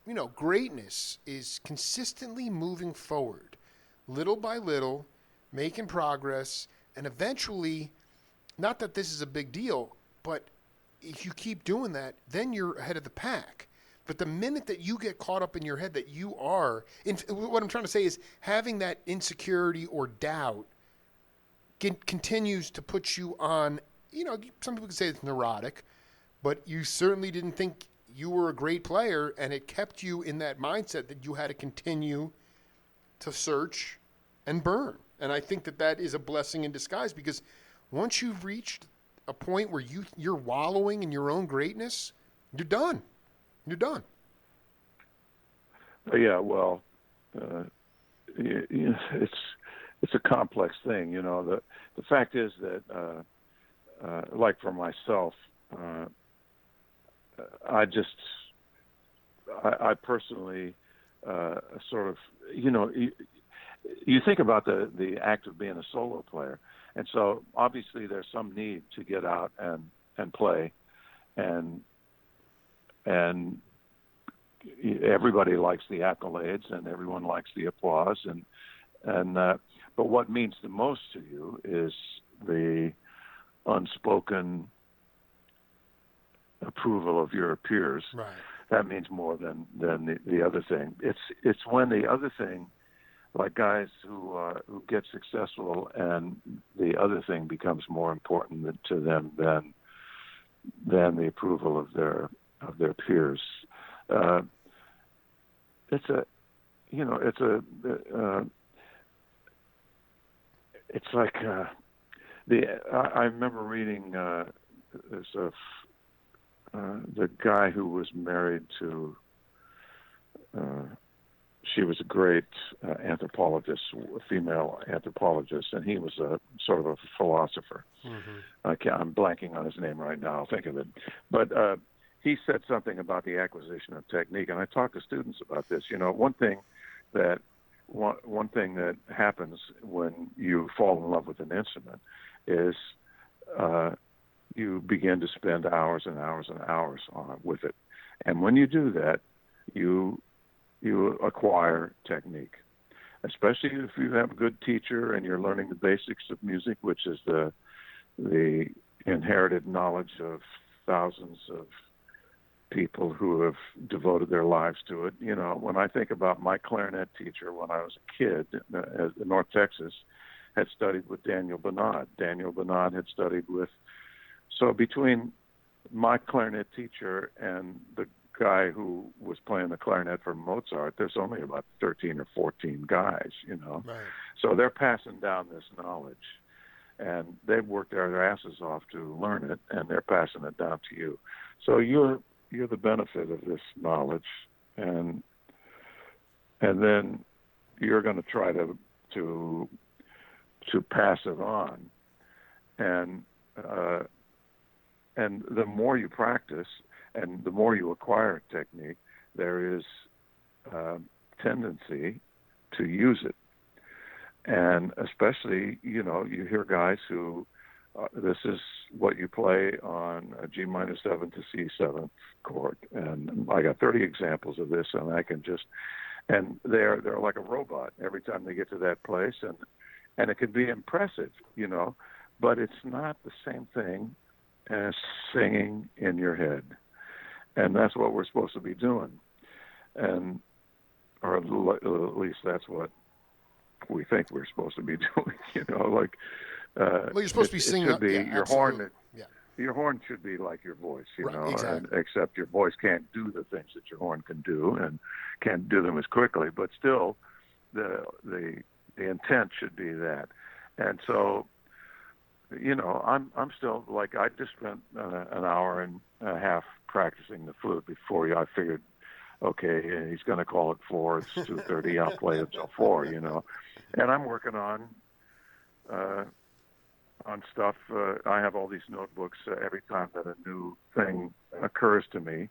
you know, greatness is consistently moving forward, little by little, making progress, and eventually not that this is a big deal, but if you keep doing that, then you're ahead of the pack. But the minute that you get caught up in your head that you are, what I'm trying to say is having that insecurity or doubt continues to put you on, some people could say it's neurotic, but you certainly didn't think you were a great player, and it kept you in that mindset that you had to continue to search and burn. And I think that is a blessing in disguise, because once you've reached a point where you're wallowing in your own greatness, you're done. You're done. Yeah, well, it's a complex thing. The fact is that, like for myself, I personally sort of, you think about the act of being a solo player, and so obviously there's some need to get out and play, and everybody likes the accolades and everyone likes the applause, but what means the most to you is the unspoken approval of your peers. Right. That means more than the other thing. It's when the other thing, like guys who get successful, and the other thing becomes more important to them than the approval of their peers. It's like I remember reading the guy who was married to. She was a great anthropologist, a female anthropologist, and he was a sort of a philosopher. Mm-hmm. I'm blanking on his name right now. I'll think of it. But he said something about the acquisition of technique, and I talk to students about this. One thing that happens when you fall in love with an instrument is you begin to spend hours and hours and hours with it, and when you do that, you acquire technique, especially if you have a good teacher and you're learning the basics of music, which is the inherited knowledge of thousands of people who have devoted their lives to it. When I think about my clarinet teacher when I was a kid in North Texas, had studied with Daniel Bernard. Daniel Bernard had studied with, so between my clarinet teacher and the guy who was playing the clarinet for Mozart, there's only about 13 or 14 guys, Right. So they're passing down this knowledge, and they've worked their asses off to learn it, and they're passing it down to you. So you're the benefit of this knowledge, and then you're going to try to pass it on, and the more you practice and the more you acquire technique, there is tendency to use it. And especially, you hear guys who, this is what you play on a G minor 7 to C7 chord. And I got 30 examples of this, and I can and they're like a robot every time they get to that place. And it can be impressive, but it's not the same thing as singing in your head. And that's what we're supposed to be doing. Or at least that's what we think we're supposed to be doing, well, you're supposed to be singing. It should be your horn. Yeah. Your horn should be like your voice, Right, exactly. except your voice can't do the things that your horn can do, and can't do them as quickly. But still, the intent should be that. And so, I'm still, like, I just spent an hour and a half practicing the flute before I figured, okay, he's going to call it 4. It's 2:30. I'll play it till 4. And I'm working on stuff. I have all these notebooks. Every time that a new thing occurs to me,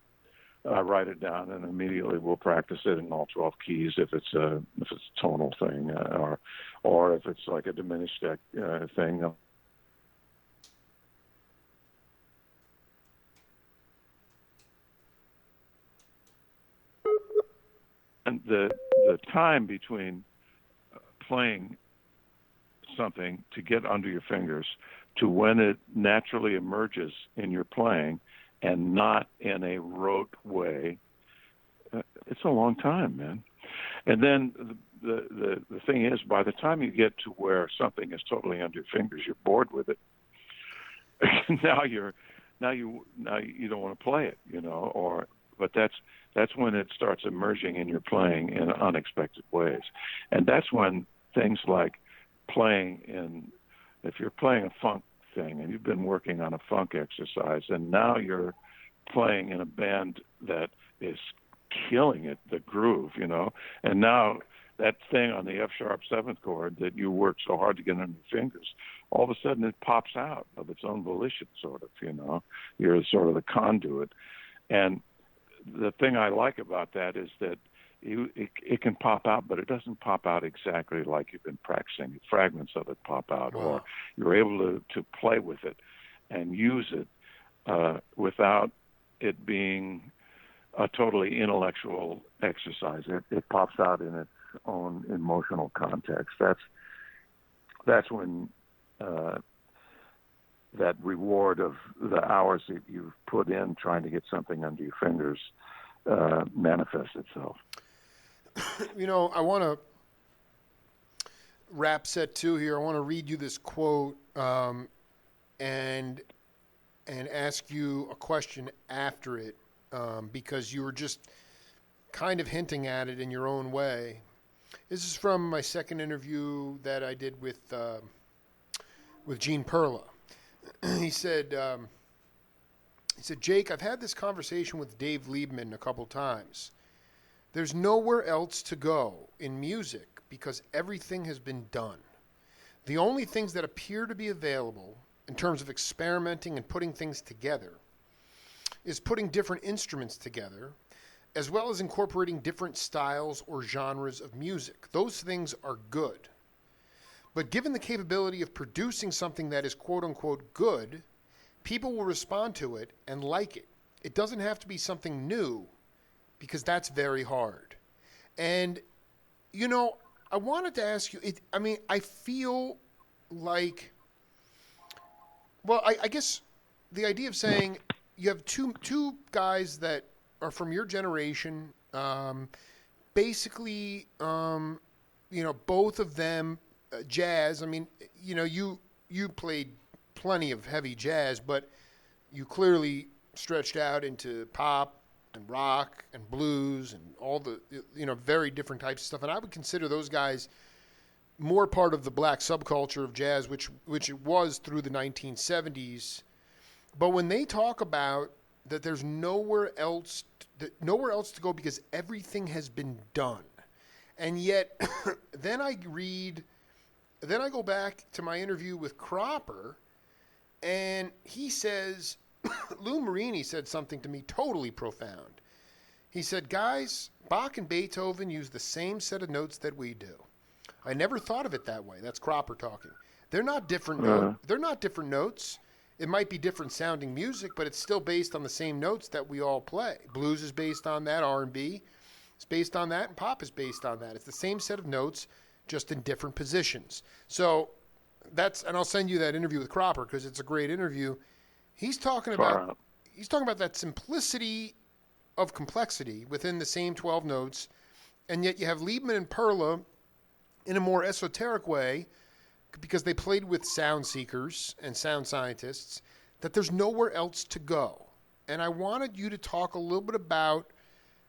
I write it down, and immediately we'll practice it in all 12 keys if it's a tonal thing, or if it's like a diminished thing. And the time between playing something to get under your fingers to when it naturally emerges in your playing and not in a rote way, it's a long time, man. And then the thing is, by the time you get to where something is totally under your fingers, you're bored with it. now you don't want to play it, but that's when it starts emerging in your playing in unexpected ways. And that's when things like if you're playing a funk thing and you've been working on a funk exercise and now you're playing in a band that is killing it, the groove, and now that thing on the F sharp seventh chord that you worked so hard to get on your fingers, all of a sudden it pops out of its own volition, sort of, you're sort of the conduit. And the thing I like about that is that it can pop out, but it doesn't pop out exactly like you've been practicing. Fragments of it pop out, Wow. or you're able to play with it and use it without it being a totally intellectual exercise. It pops out in its own emotional context. That's when that reward of the hours that you've put in trying to get something under your fingers manifests itself. I want to wrap set 2 here. I want to read you this quote and ask you a question after it because you were just kind of hinting at it in your own way. This is from my second interview that I did with Gene Perla. He said, Jake, I've had this conversation with Dave Liebman a couple times. There's nowhere else to go in music because everything has been done. The only things that appear to be available in terms of experimenting and putting things together is putting different instruments together, as well as incorporating different styles or genres of music. Those things are good. But given the capability of producing something that is quote-unquote good, people will respond to it and like it. It doesn't have to be something new because that's very hard. And, I wanted to ask you, I feel like, well, I guess the idea of saying you have two guys that are from your generation, basically, both of them jazz. You played plenty of heavy jazz, but you clearly stretched out into pop and rock and blues and all the very different types of stuff. And I would consider those guys more part of the black subculture of jazz, which it was through the 1970s. But when they talk about that there's nowhere else to go because everything has been done. And yet then I go back to my interview with Cropper, and he says, Lou Marini said something to me totally profound. He said, guys, Bach and Beethoven use the same set of notes that we do. I never thought of it that way. That's Cropper talking. They're not different. They're not different notes. It might be different sounding music, but it's still based on the same notes that we all play. Blues is based on that. R&B is based on that, and pop is based on that. It's the same set of notes, just in different positions. So and I'll send you that interview with Cropper because it's a great interview. He's talking about that simplicity of complexity within the same 12 notes, and yet you have Liebman and Perla in a more esoteric way because they played with sound seekers and sound scientists, that there's nowhere else to go. And I wanted you to talk a little bit about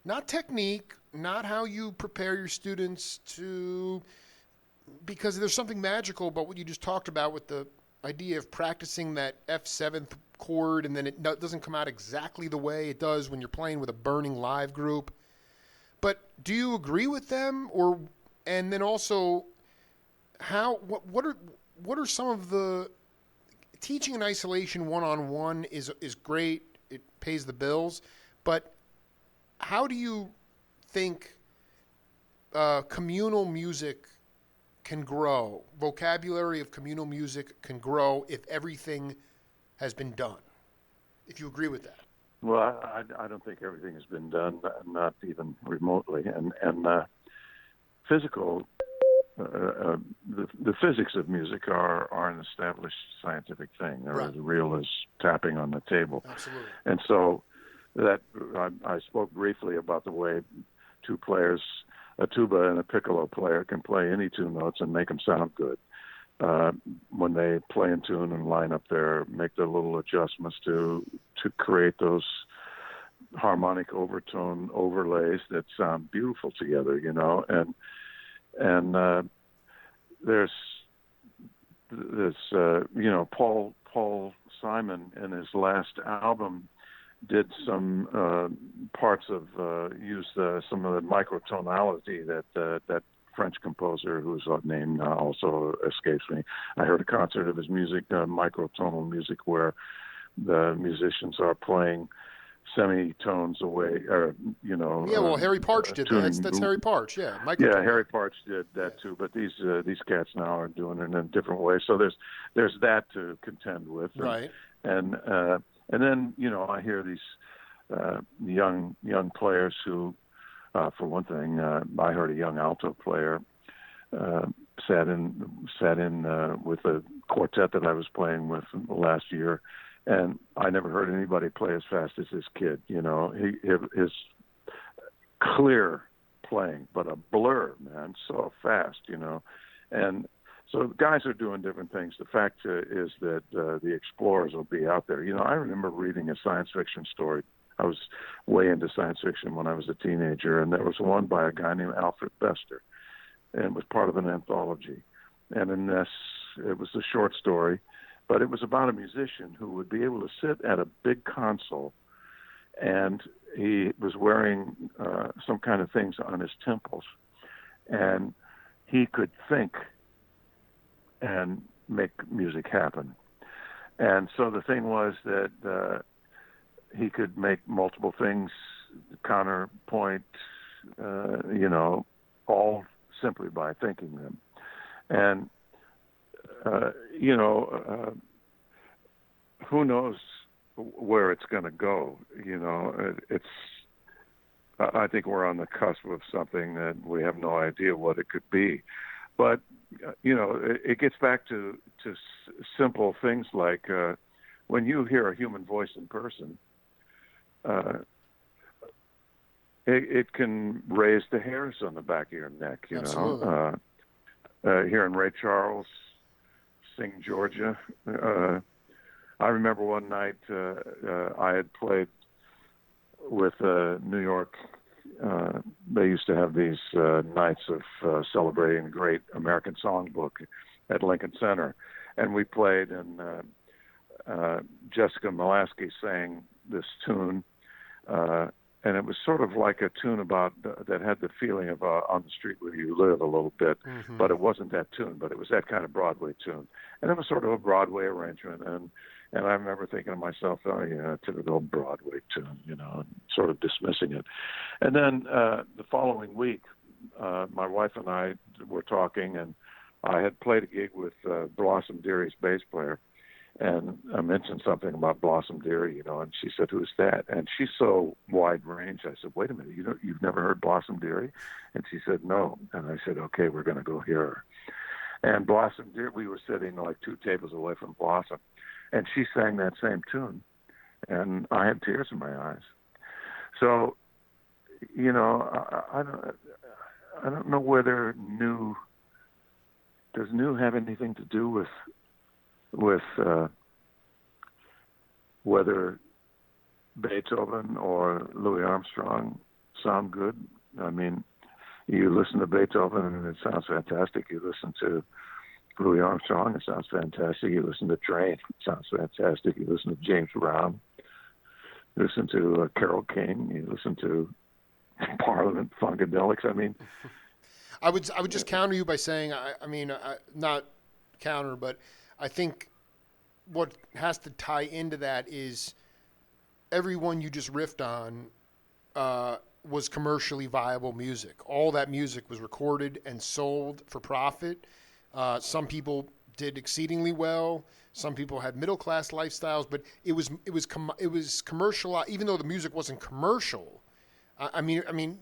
not technique, not how you prepare your students because there's something magical about what you just talked about with the idea of practicing that F7th chord, and then it doesn't come out exactly the way it does when you're playing with a burning live group. But do you agree with them, and then also what are some of the teaching in isolation one-on-one is great, it pays the bills, but how do you think communal music can grow, vocabulary of communal music can grow if everything has been done, if you agree with that? Well, I don't think everything has been done, not even remotely. And physical the physics of music are an established scientific thing. They're Right. as real as tapping on the table. Absolutely. And so that I spoke briefly about the way two players, a tuba and a piccolo player, can play any two notes and make them sound good. When they play in tune and line up make the little adjustments to create those harmonic overtone overlays that sound beautiful together, and there's Paul Simon in his last album did some parts of used some of the microtonality that French composer whose name now also escapes me. I heard a concert of his music, microtonal music, where the musicians are playing semitones away, or Yeah, well, Harry Partch did that. That's Harry Partch. Yeah, yeah, Harry Partch did that too. But these cats now are doing it in a different way. So there's that to contend with, right? And then I hear these young players who, for one thing, I heard a young alto player sat in with a quartet that I was playing with last year. And I never heard anybody play as fast as this kid. His clear playing, but a blur, man, so fast, And so guys are doing different things. The fact is that the explorers will be out there. I remember reading a science fiction story. I was way into science fiction when I was a teenager, and there was one by a guy named Alfred Bester, and it was part of an anthology. And in this, it was a short story, but it was about a musician who would be able to sit at a big console, and he was wearing some kind of things on his temples, and he could think and make music happen. And so the thing was that he could make multiple things counterpoint, all simply by thinking them. And who knows where it's going to go? I think we're on the cusp of something that we have no idea what it could be. But it gets back to simple things like when you hear a human voice in person, it can raise the hairs on the back of your neck. Absolutely. Hearing Ray Charles sing Georgia. I remember one night I had played with New York. They used to have these nights of celebrating the great American songbook at Lincoln Center. And we played, and Jessica Molaskey sang this tune. And it was sort of like a tune about that had the feeling of On the Street Where You Live a little bit, but it wasn't that tune, but it was that kind of Broadway tune. And it was sort of a Broadway arrangement. And I remember thinking to myself, oh, yeah, typical Broadway tune, and sort of dismissing it. And then the following week, my wife and I were talking, and I had played a gig with Blossom Deary's bass player. And I mentioned something about Blossom Deary, and she said, "Who's that?" And she's so wide range. I said, "Wait a minute, you've never heard Blossom Deary?" And she said, "No." And I said, "Okay, we're going to go hear her." And Blossom Deary, we were sitting like 2 tables away from Blossom, and she sang that same tune, and I had tears in my eyes. So, I don't know whether does new have anything to do with whether Beethoven or Louis Armstrong sound good. I mean, you listen to Beethoven and it sounds fantastic. You listen to Louis Armstrong, it sounds fantastic. You listen to Train, it sounds fantastic. You listen to James Brown, you listen to Carole King, you listen to Parliament Funkadelics. I mean, I would just counter you by saying, not counter, but I think what has to tie into that is everyone you just riffed on was commercially viable music. All that music was recorded and sold for profit. Some people did exceedingly well. Some people had middle class lifestyles, but it was commercial. Even though the music wasn't commercial, Parliament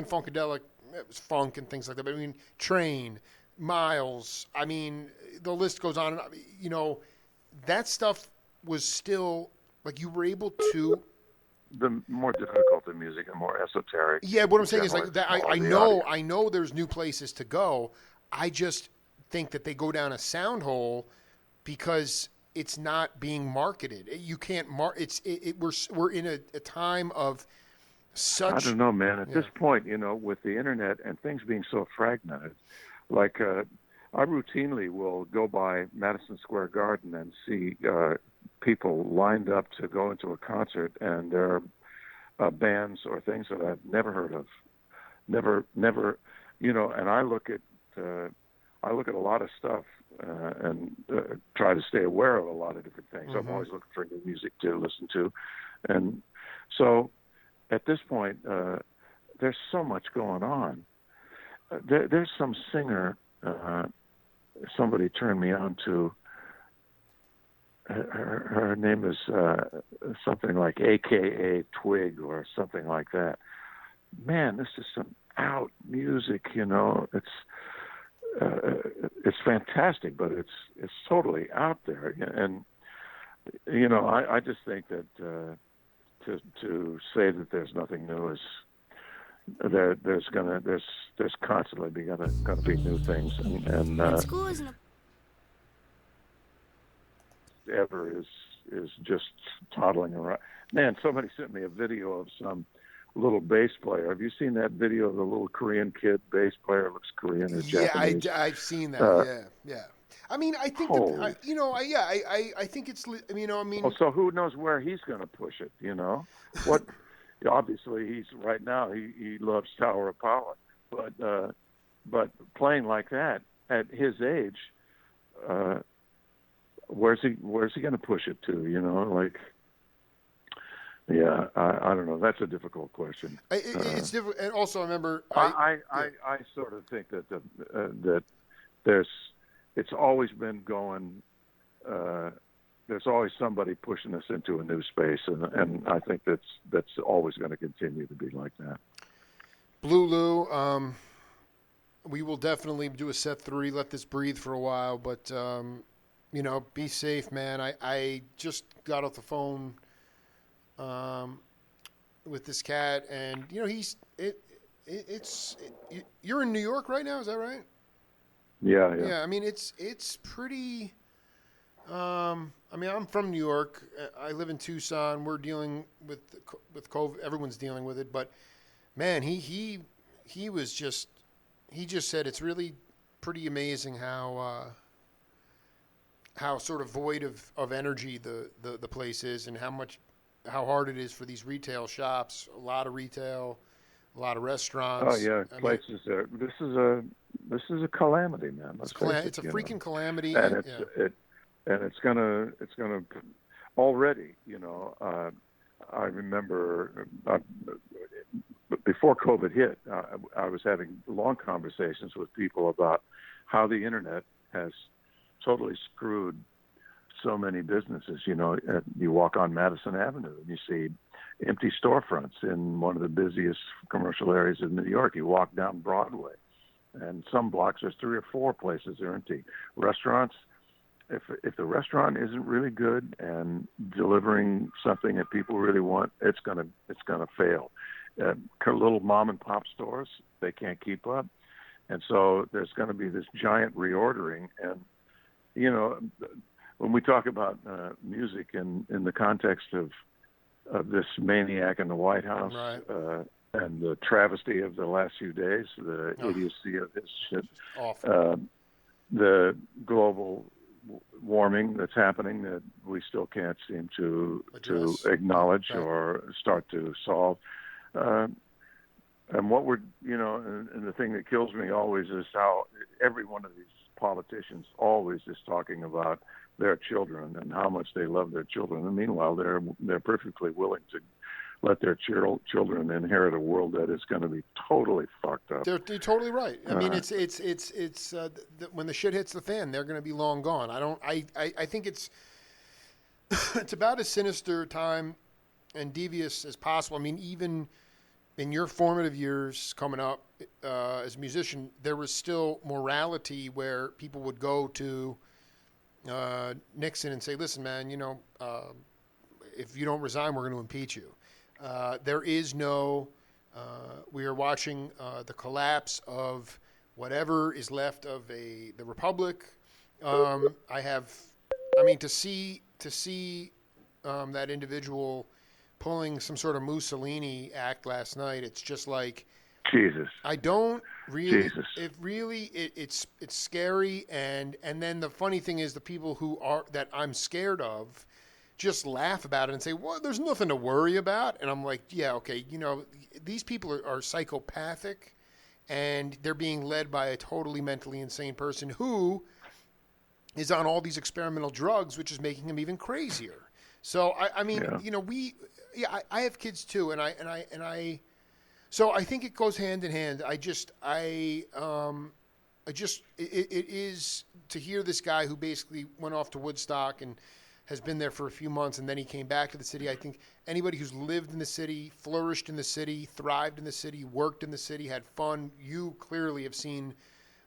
Funkadelic. it was funk and things like that. But I mean, Train, Miles. I mean, the list goes on. And on. You know, that stuff was still like you were able to. The more difficult the music and more esoteric. Yeah, what I'm saying is generally like that. smaller the audience. I know. There's new places to go. I just think that they go down a sound hole because it's not being marketed. You can't we're in a time of I such. don't know, man. At Yeah. this point, with the internet and things being so fragmented, like I routinely will go by Madison Square Garden and see people lined up to go into a concert, and there are bands or things that I've never heard of, never, and I look at a lot of stuff and try to stay aware of a lot of different things. Mm-hmm. I'm always looking for new music to listen to, and so at this point, there's so much going on. There's some singer. Somebody turned me on to. Her name is something like AKA Twig or something like that. Man, this is some out music. It's fantastic, but it's totally out there. And I just think that to say that there's nothing new is there's constantly gonna be new things, and school isn't ever is just toddling around. Man, somebody sent me a video of some little bass player. Have you seen that video of the little Korean kid bass player? Looks Korean or Japanese. Yeah, I've seen that. Yeah. I mean, I think Holy. I think it's So who knows where he's going to push it? What? Obviously, he's right now. He loves Tower of Power, but playing like that at his age, where's he going to push it to? Yeah, I don't know. That's a difficult question. It's difficult, and also I remember I sort of think that it's always been going. There's always somebody pushing us into a new space, and I think that's always going to continue to be like that. Blue Lou, we will definitely do a set 3. Let this breathe for a while, but be safe, man. I just got off the phone with this cat, and you're in New York right now, is that right? Yeah. Yeah, I mean it's pretty. I'm from New York. I live in Tucson. We're dealing with COVID. Everyone's dealing with it, but man, he just said it's really pretty amazing how sort of void of energy the place is, and how hard it is for these retail shops. A lot of retail, a lot of restaurants. Oh yeah, places are. This is a calamity, man. It's a freaking calamity, and it's gonna already. I remember before COVID hit, I was having long conversations with people about how the internet has totally screwed so many businesses. You walk on Madison Avenue and you see empty storefronts in one of the busiest commercial areas of New York. You walk down Broadway, and some blocks there's 3 or 4 places that are empty. Restaurants, if the restaurant isn't really good and delivering something that people really want, it's gonna fail. Little mom and pop stores, they can't keep up, and so there's going to be this giant reordering. And when we talk about music in the context of this maniac in the White House, right. And the travesty of the last few days, the idiocy of this shit, awful. The global warming that's happening that we still can't seem to acknowledge or start to solve. And what and the thing that kills me always is how every one of these politicians always is talking about their children and how much they love their children. And meanwhile, they're perfectly willing to let their children inherit a world that is going to be totally fucked up. They're totally right. I mean, it's when the shit hits the fan, they're going to be long gone. I think it's about as sinister time and devious as possible. I mean, even in your formative years coming up as a musician, there was still morality where people would go to Nixon and say, "Listen, man, if you don't resign, we're going to impeach you." There is no. We are watching the collapse of whatever is left of the republic. To see that individual pulling some sort of Mussolini act last night. It's just like Jesus. I don't really. Jesus. It's scary, and then the funny thing is the people who are that I'm scared of just laugh about it and say, "Well, there's nothing to worry about." And I'm like, "Yeah, okay, these people are psychopathic, and they're being led by a totally mentally insane person who is on all these experimental drugs, which is making him even crazier." So I mean, I have kids too, and I. So I think it goes hand in hand. It is to hear this guy who basically went off to Woodstock and has been there for a few months, and then he came back to the city. I think anybody who's lived in the city, flourished in the city, thrived in the city, worked in the city, had fun, you clearly have seen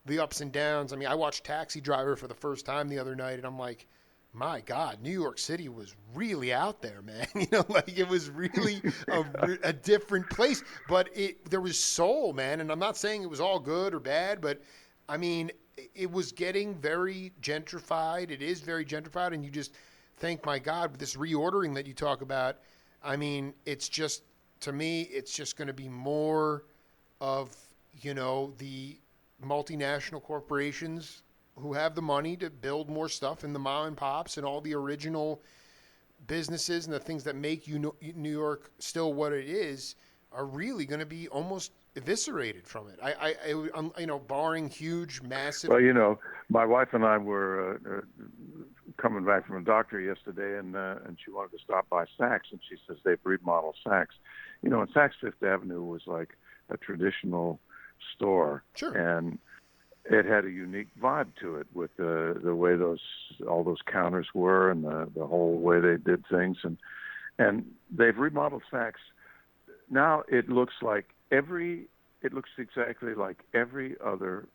the ups and downs. I mean, I watched Taxi Driver for the first time the other night, and I'm like, my God, New York City was really out there, man. Like it was really a different place. But there was soul, man. And I'm not saying it was all good or bad, but I mean, it was getting very gentrified. It is very gentrified, and you just think, my God, with this reordering that you talk about, I mean, it's just, to me, it's just going to be more of, the multinational corporations who have the money to build more stuff, and the mom and pops and all the original businesses and the things that make New York still what it is are really going to be almost eviscerated from it. Barring huge, massive. Well, my wife and I were coming back from a doctor yesterday, and she wanted to stop by Saks, and she says they've remodeled Saks. And Saks Fifth Avenue was like a traditional store, Sure. And it had a unique vibe to it with the way all those counters were and the whole way they did things, and they've remodeled Saks. Now it looks exactly like every other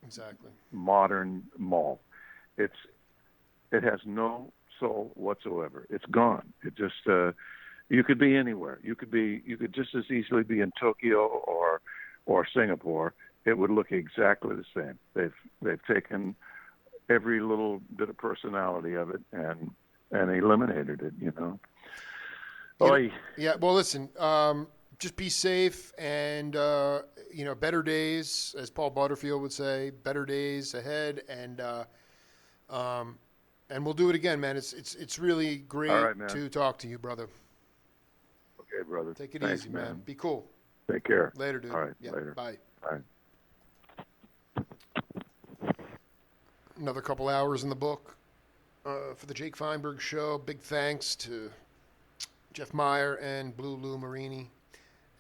modern mall. It has no soul whatsoever. It's gone. It just you could be anywhere. You could just as easily be in Tokyo or Singapore. It would look exactly the same. They've taken every little bit of personality of it and eliminated it. Yeah. Well, listen. Just be safe, and better days, as Paul Butterfield would say, better days ahead, and we'll do it again, man. It's really great to talk to you, brother. Okay, brother. Take it Thanks, easy, man. Be cool. Take care. Later, dude. All right. Yeah, later. Bye. Bye. Another couple hours in the book for the Jake Feinberg Show. Big thanks to Jeff Meyer and Blue Lou Marini.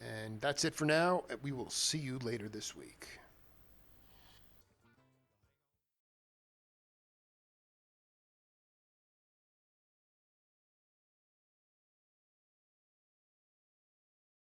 And that's it for now. We will see you later this week.